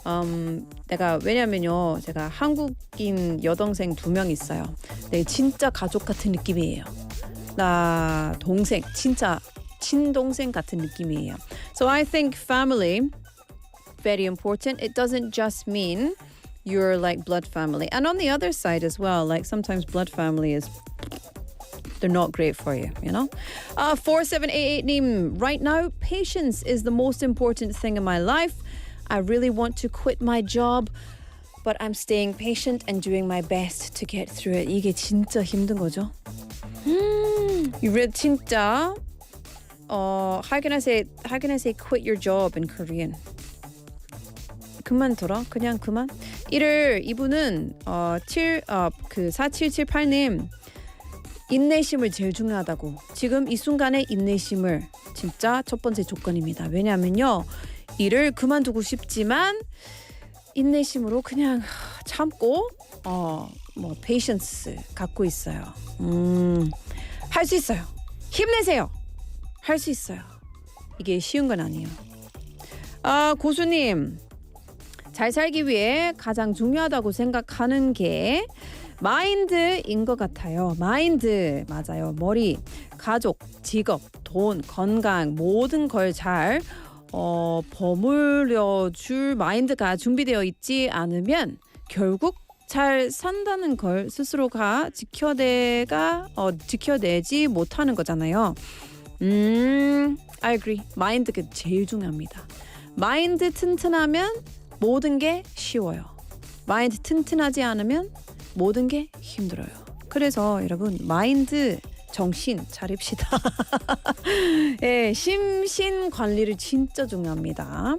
왜냐면요, 제가 한국인 여동생 2명 있어요. 네, 진짜 가족 같은 느낌이에요. 나 동생, 진짜 친동생 같은 느낌이에요. So I think family, very important. It doesn't just mean you're like blood family. And on the other side as well, like sometimes blood family they're not great for you, you know? 4788님, right now, patience is the most important thing in my life. I really want to quit my job, but I'm staying patient and doing my best to get through it. 이게 진짜 힘든 거죠. 진짜, how can I say quit your job in Korean? 그만둬라. 그냥 그만. 이분은 4778님 인내심을 제일 중요하다고. 지금 이 순간의 인내심을 진짜 첫 번째 조건입니다. 왜냐하면요, 일을 그만두고 싶지만 인내심으로 그냥 참고 patience 갖고 있어요. 할 수 있어요. 힘내세요. 할 수 있어요. 이게 쉬운 건 아니에요. 고수님, 잘 살기 위해 가장 중요하다고 생각하는 게 마인드인 것 같아요. 마인드, 맞아요. 머리, 가족, 직업, 돈, 건강 모든 걸 잘 버무려 줄 마인드가 준비되어 있지 않으면 결국 잘 산다는 걸 스스로가 지켜내지 못하는 거잖아요. I agree. 마인드가 제일 중요합니다. 마인드 튼튼하면 모든 게 쉬워요. 마인드 튼튼하지 않으면 모든 게 힘들어요. 그래서 여러분 마인드 정신 차립시다. 예, 심신 관리를 진짜 중요합니다.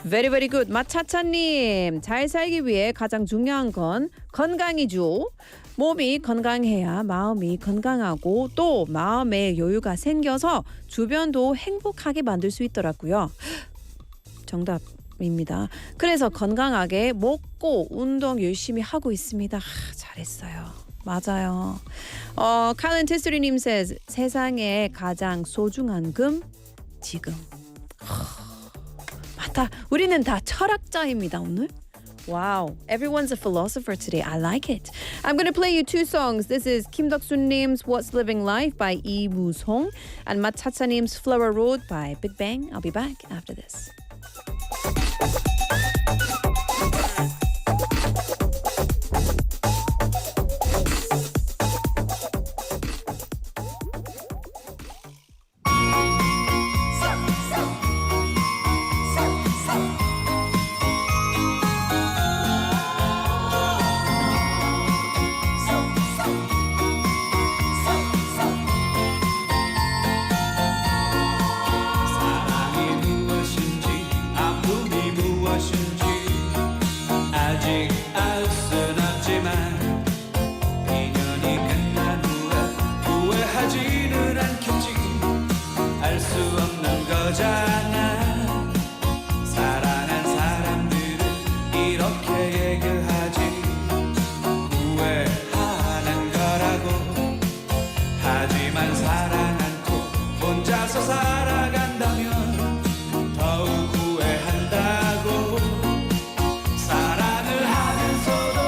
Very very good. 마차차님, 잘 살기 위해 가장 중요한 건 건강이죠. 몸이 건강해야 마음이 건강하고 또 마음에 여유가 생겨서 주변도 행복하게 만들 수 있더라고요. 정답입니다. 그래서 건강하게 먹고 운동 열심히 하고 있습니다. 잘했어요. 맞아요. 칼렌 테스리님 says 세상에 가장 소중한 금 지금. 맞다. 우리는 다 철학자입니다 오늘. Wow, everyone's a philosopher today. I like it. I'm going to play you two songs. This is Kim Deok-sun님's What's Living Life by Bosung and Machacha님's Flower Road by Big Bang. I'll be back after this. 사랑을 하면서도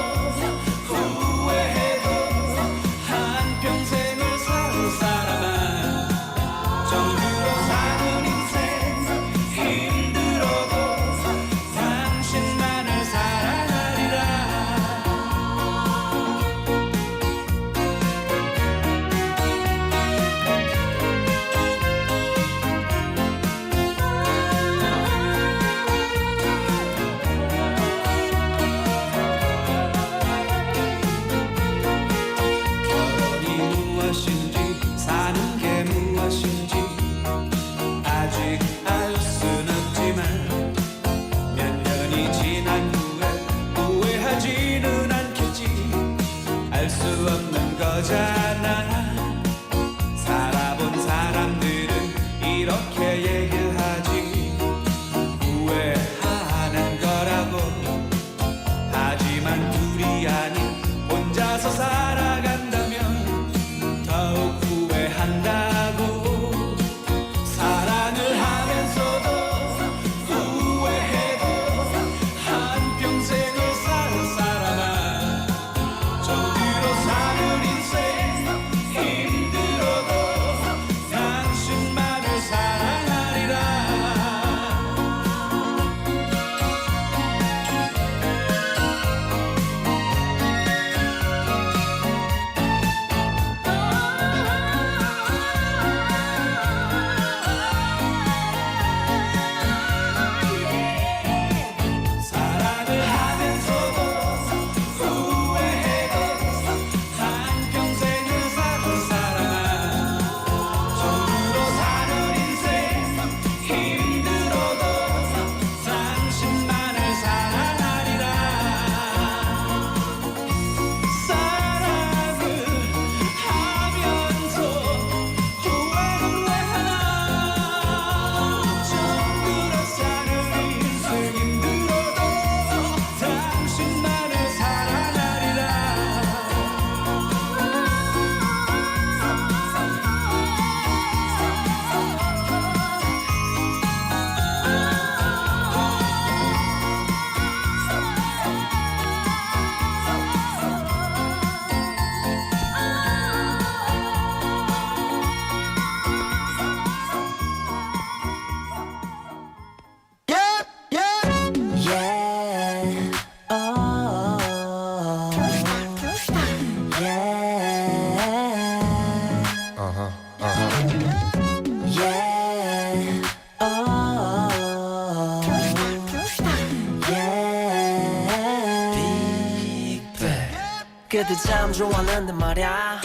그때 참 좋았는데 말야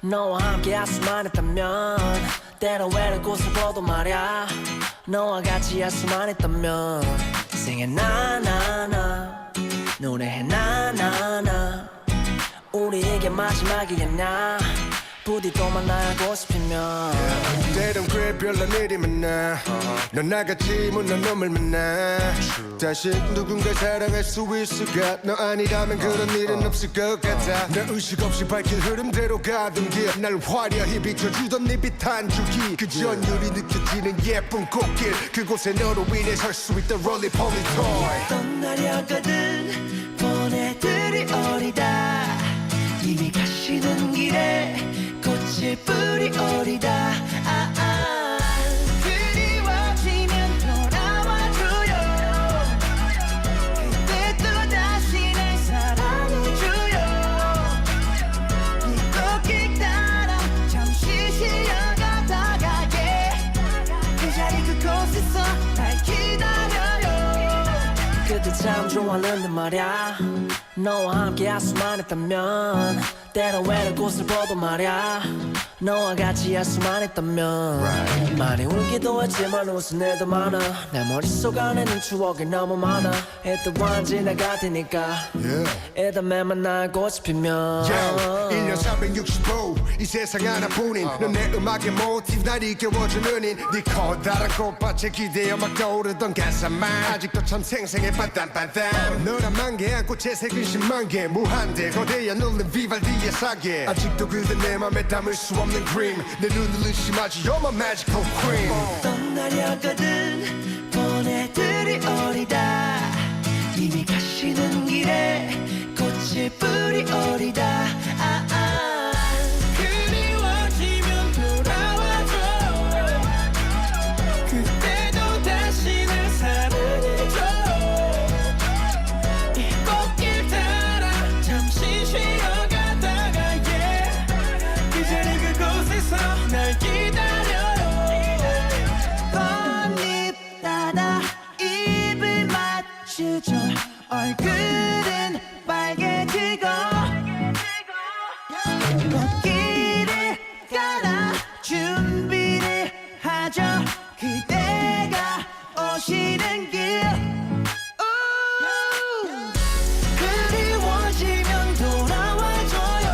너와 함께 할 수만 있다면 때론 외로운 곳을 보도 말야 너와 같이 할 수만 있다면 생애 나나나 노래해 나나나 우리 이게 마지막이겠냐 부디 또 만나고 싶으면 때론 꽤 별난 일이 많아 넌 나같이 못난 놈을 만나 다시 누군가 사랑할 수 있을까 너 아니라면 그런 일은 없을 것 같아 나 의식 없이 밝힌 흐름대로 가던 길 날 화려히 비춰주던 네 빛 한 줄기 그 전율이 느껴지는 예쁜 꽃길 그곳에 너로 인해 설 수 있던 롤리폴리 토이 떠나려거든 보내드릴 어리다 이미 가시는 길에 꽃을 뿌리 어리다 그리워지면 돌아와줘요 그때 또 다시 날 사랑해줘요 네 꽃길 따라 잠시 쉬어가다가 그 자리 그곳에서 날 기다려요 그때 참 좋았는데 말야 너와 함께 할 수만 있다면 때론 외로운 곳을 보도 말야 너와 같이 할 수만 있다면 많이 울기도 했지만 웃은 애도 많아 내 머릿속 안에는 추억이 너무 많아 또한 지나갈 테니까 일단 만나고 싶으면 1년 365 이 세상 하나뿐인 넌 내 음악의 모티브 날 이겨워주는 인네 커다란 꽃밭에 기대어 막 떠오르던 가사만 아직도 참 생생해 반딴반딴 너란 만개 안고 채색은 10만 개 무한대 거대한 울린 비발디의 사계 아직도 그대 내 맘에 담을 수 없는 그림 내 눈을 의심하지 You're my magical queen 떠나려거든 보내드릴 어리다 이미 가시는 길에 꽃을 뿌리 어리다 그리워지면 돌아와줘 그때도 다시 날 사랑해줘 이 꽃길 따라 잠시 쉬어가다가 그 자리 그곳에서 날 기다려요 꽃잎 따라 입을 맞추죠 얼굴은 빨개지고 꽃길을 깔아 준비를 하죠 그대가 오시는 길 그리워지면 돌아와줘요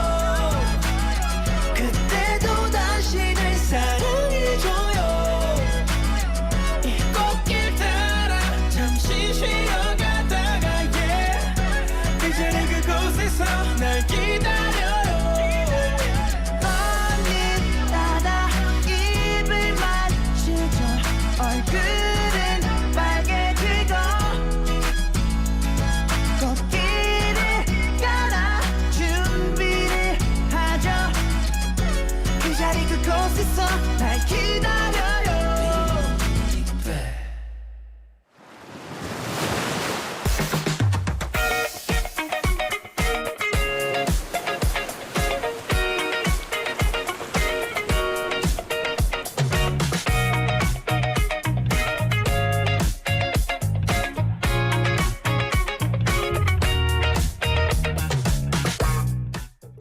그때도 다시 날 사랑해줘요 이 꽃길 따라 잠시 쉬어가다가 그 자리 그곳에서 날 기다려요 꽃잎 따라 입을 맞추죠 얼굴은 빨개지고 꽃길을 깔아 준비를 하죠 그 자리 그곳에서 날 기다려요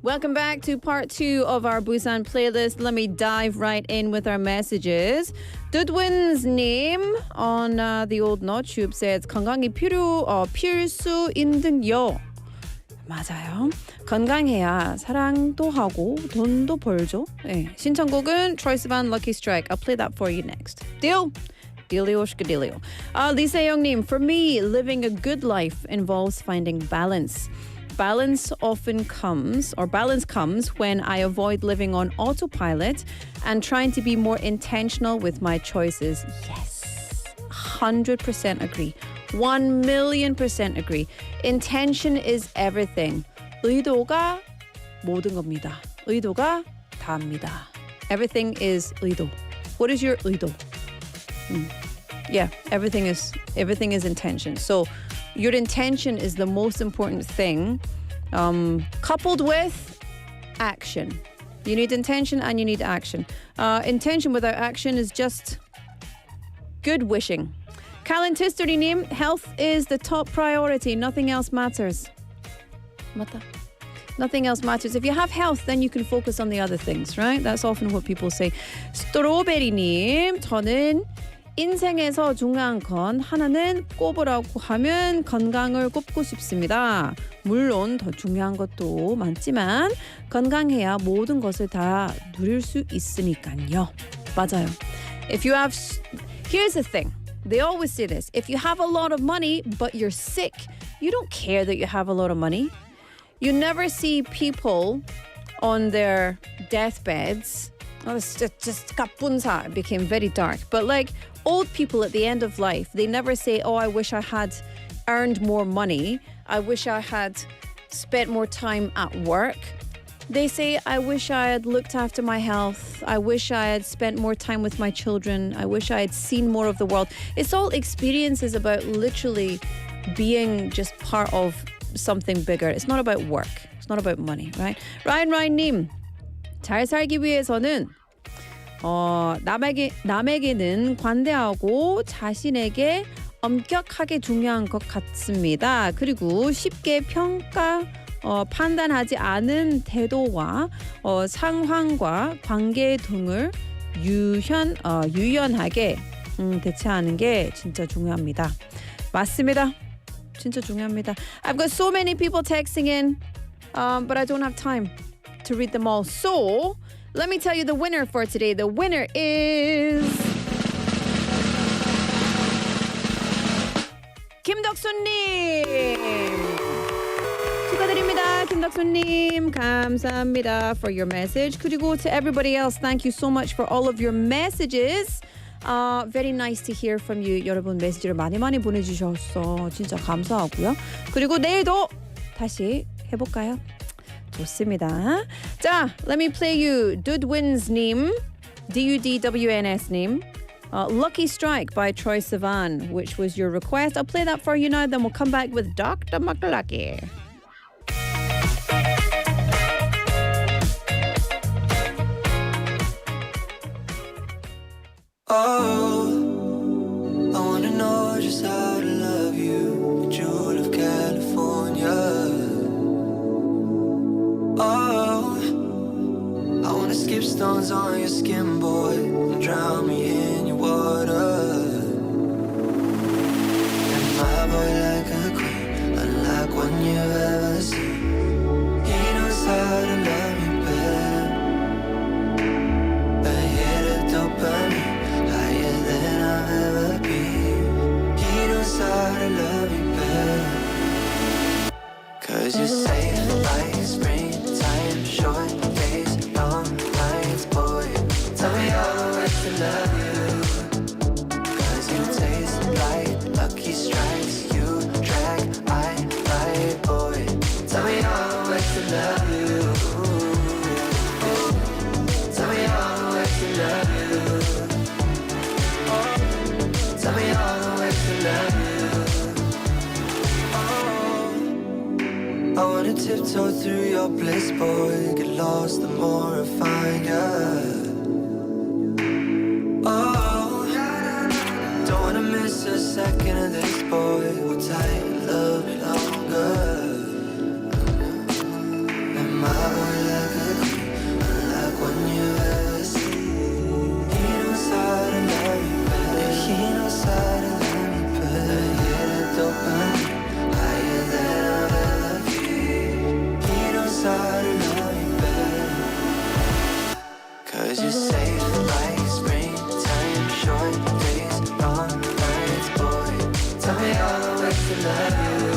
Welcome back to part 2 of our Busan playlist. Let me dive right in with our messages. Dudwin's name on the old note says 건강이 필수인 등요. 맞아요. 건강해야 사랑도 하고 돈도 벌죠. 네. 신청곡은 트로이스 반 Lucky Strike. I'll play that for you next. Deal? Dealio shkadilio. Lisa Youngnim, for me, living a good life involves finding balance. Balance comes when I avoid living on autopilot and trying to be more intentional with my choices. Yes, 100% agree. 1,000,000% agree. Intention is everything. 의도가 모든 겁니다. 의도가 다입니다. Everything is 의도. What is your 의도? Yeah, everything is intention. So your intention is the most important thing, coupled with action. You need intention and you need action. Intention without action is just good wishing. Kalantistory님, health is the top priority. Nothing else matters. 맞다. Nothing else matters. If you have health, then you can focus on the other things, right? That's often what people say. 스트로베리님, 저는 인생에서 중요한 건 하나는 꼽으라고 하면 건강을 꼽고 싶습니다. 물론 더 중요한 것도 많지만 건강해야 모든 것을 다 누릴 수 있으니까요. 맞아요. If you have, here's the thing. They always say this. If you have a lot of money but you're sick, you don't care that you have a lot of money. You never see people on their deathbeds. Oh, it's just kapunsa. It became very dark. But like old people at the end of life, they never say, oh, I wish I had earned more money. I wish I had spent more time at work. They say, I wish I had looked after my health. I wish I had spent more time with my children. I wish I had seen more of the world. It's all experiences about literally being just part of something bigger. It's not about work. It's not about money, right? Ryan 잘 살기 위해서는 남에게는 관대하고 자신에게 엄격하게 중요한 것 같습니다. 그리고 쉽게 판단하지 않은 태도와 상황과 관계 등을 유연하게 대처하는 게 진짜 중요합니다. 맞습니다. 진짜 중요합니다. I've got so many people texting in, but I don't have time to read them all. So, let me tell you the winner for today. The winner is 김덕수님. 축하드립니다. 김덕수님. 감사합니다 for your message. 그리고 to everybody else, thank you so much for all of your messages. Very nice to hear from you. 여러분 메시지를 많이 보내주셔서 진짜 감사하고요. 그리고 내일도 다시 해볼까요? 좋습니다. 자, let me play you Dudwins님, DUDWNS님, Lucky Strike by Troye Sivan, which was your request. I'll play that for you now, then we'll come back with Dr. McLuckie. Oh, I wanna know just how to love you, the jewel of California. Oh, I wanna skip stones on your skin, boy, and drown me in your water. And my boy like a queen, unlike one you've ever seen. He knows how to love me better. A hit of dopamine, higher than I've ever been. He knows how to love me better. 'Cause you say like springtime, short days, long nights, boy. Tell me all the ways to love you. 'Cause you taste like lucky strikes, you drag, I ride, boy. Tell me all the ways to love you. Tell me all the ways to love you. Tell me all the ways to love you. I wanna tiptoe through your bliss, boy. Get lost the more I find ya. Oh, don't wanna miss a second of this, boy. Hold tight, love me longer. And my boy like a queen, unlike one you ever seen. He knows how to love me better. He knows how to love me better. Yeah, the dopamine, higher than I've ever been. He knows how to love me better. 'Cause you say like springtime, short days, long nights, boy. Tell me all the ways to love you.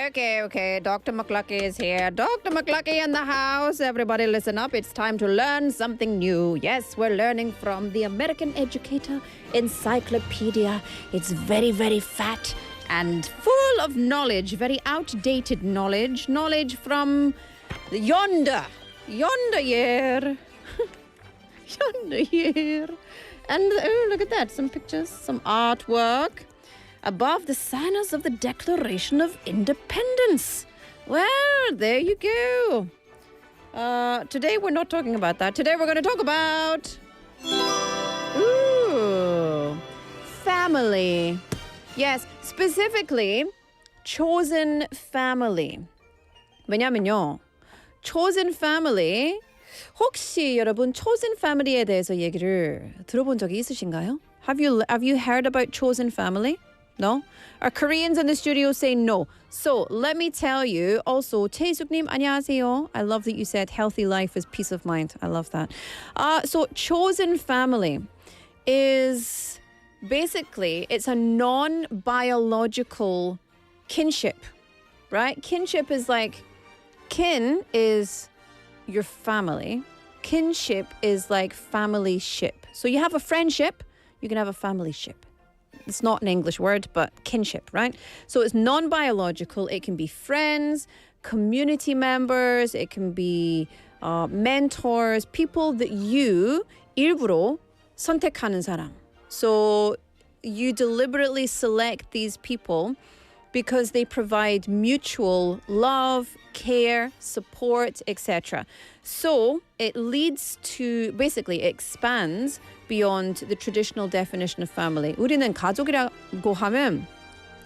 Okay. Dr. McLuckie is here. Dr. McLuckie in the house. Everybody listen up. It's time to learn something new. Yes, we're learning from the American Educator Encyclopedia. It's very, very fat and full of knowledge, very outdated knowledge. Knowledge from yonder year. Yonder year. And oh, look at that. Some pictures, some artwork. Above the signers of the Declaration of Independence. Well, there you go. Today we're not talking about that. Today we're going to talk about family. Yes, specifically chosen family. 왜냐면요, chosen family. 혹시 여러분 chosen family에 대해서 얘기를 들어본 적이 있으신가요? Have you heard about chosen family? No? Our Koreans in the studio say no. So let me tell you. Also, 태숙님 안녕하세요. I love that you said healthy life is peace of mind. I love that. So chosen family is basically it's a non-biological kinship, right? Kinship is like kin is your family. Kinship is like family ship. So you have a friendship, you can have a family ship. It's not an English word, but kinship, right? So it's non-biological. It can be friends, community members, it can be mentors, people that you 일부러 선택하는 사람. So you deliberately select these people because they provide mutual love, care, support, etc. So it leads to, basically, it expands beyond the traditional definition of family. 우리는 가족이라고 하면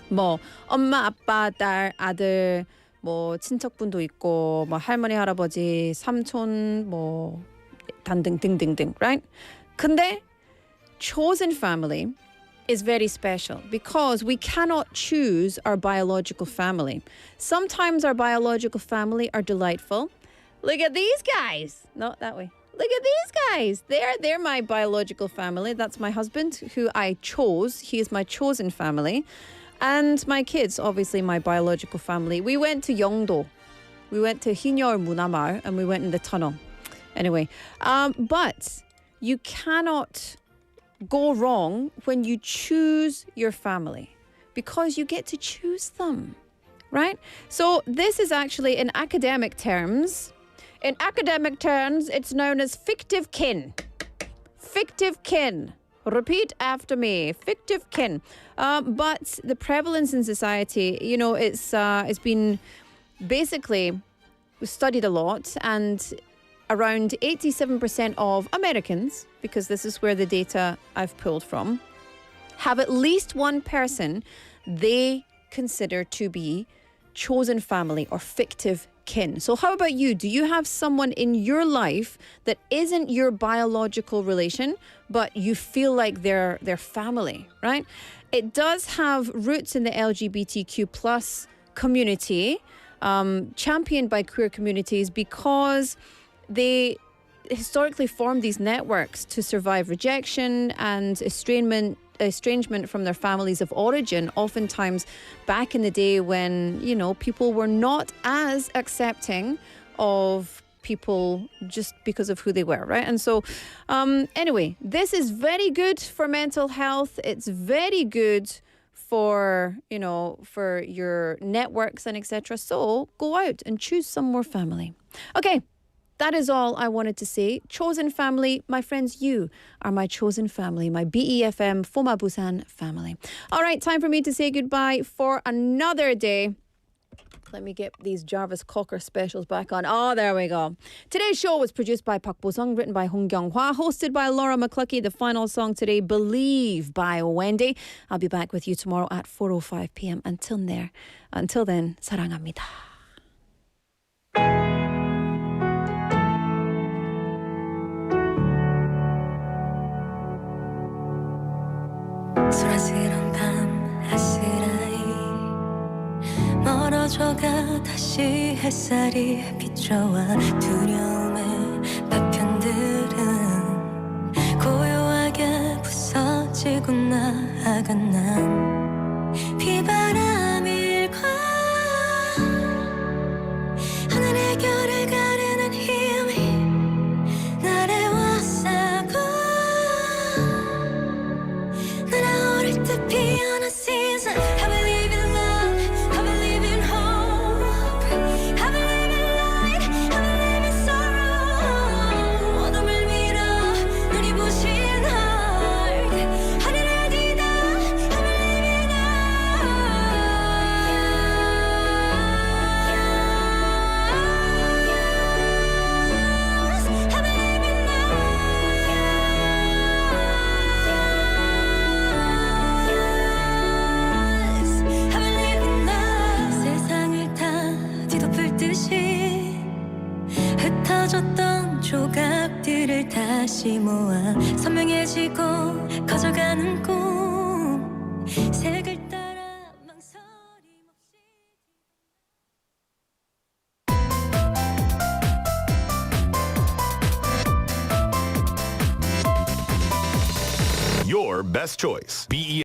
뭐 엄마, 아빠, 딸, 아들, 뭐 친척분도 있고 뭐 할머니, 할아버지, 삼촌, 뭐 등등등, right? 근데 chosen family is very special because we cannot choose our biological family. Sometimes our biological family are delightful. Look at these guys. Not that way. Look at these guys. They're my biological family. That's my husband who I chose. He is my chosen family. And my kids, obviously my biological family. We went to Yeongdo. We went to Hinyeol Munamar and we went in the tunnel. Anyway, but you cannot go wrong when you choose your family because you get to choose them, right? So this is actually in academic terms. In academic terms, it's known as fictive kin. Fictive kin. Repeat after me. Fictive kin. But the prevalence in society, you know, it's been basically studied a lot, and around 87% of Americans, because this is where the data I've pulled from, have at least one person they consider to be chosen family or fictive kin. So how about you? Do you have someone in your life that isn't your biological relation, but you feel like they're family, right? It does have roots in the LGBTQ plus community, championed by queer communities because they historically formed these networks to survive rejection and estrangement from their families of origin, oftentimes back in the day when, you know, people were not as accepting of people just because of who they were, right? And so anyway, this is very good for mental health. It's very good for, you know, for your networks and etc. So go out and choose some more family. Okay. That is all I wanted to say. Chosen family, my friends, you are my chosen family, my BEFM for My Busan family. All right, time for me to say goodbye for another day. Let me get these Jarvis Cocker specials back on. Oh, there we go. Today's show was produced by Bosung, written by Hong Kyung-hwa, hosted by Laura McLuckie. The final song today, Believe by Wendy. I'll be back with you tomorrow at 4:05 p.m. Until then, 사랑합니다. 소란스런 밤 아스라이 멀어져가 다시 햇살이 비춰와 두려움의 파편들은 고요하게 부서지고 나아간 난 비바람일까 다시 모아 선명해지고 커져가는 꿈 색을 따라 망설임없이 Your best choice. BE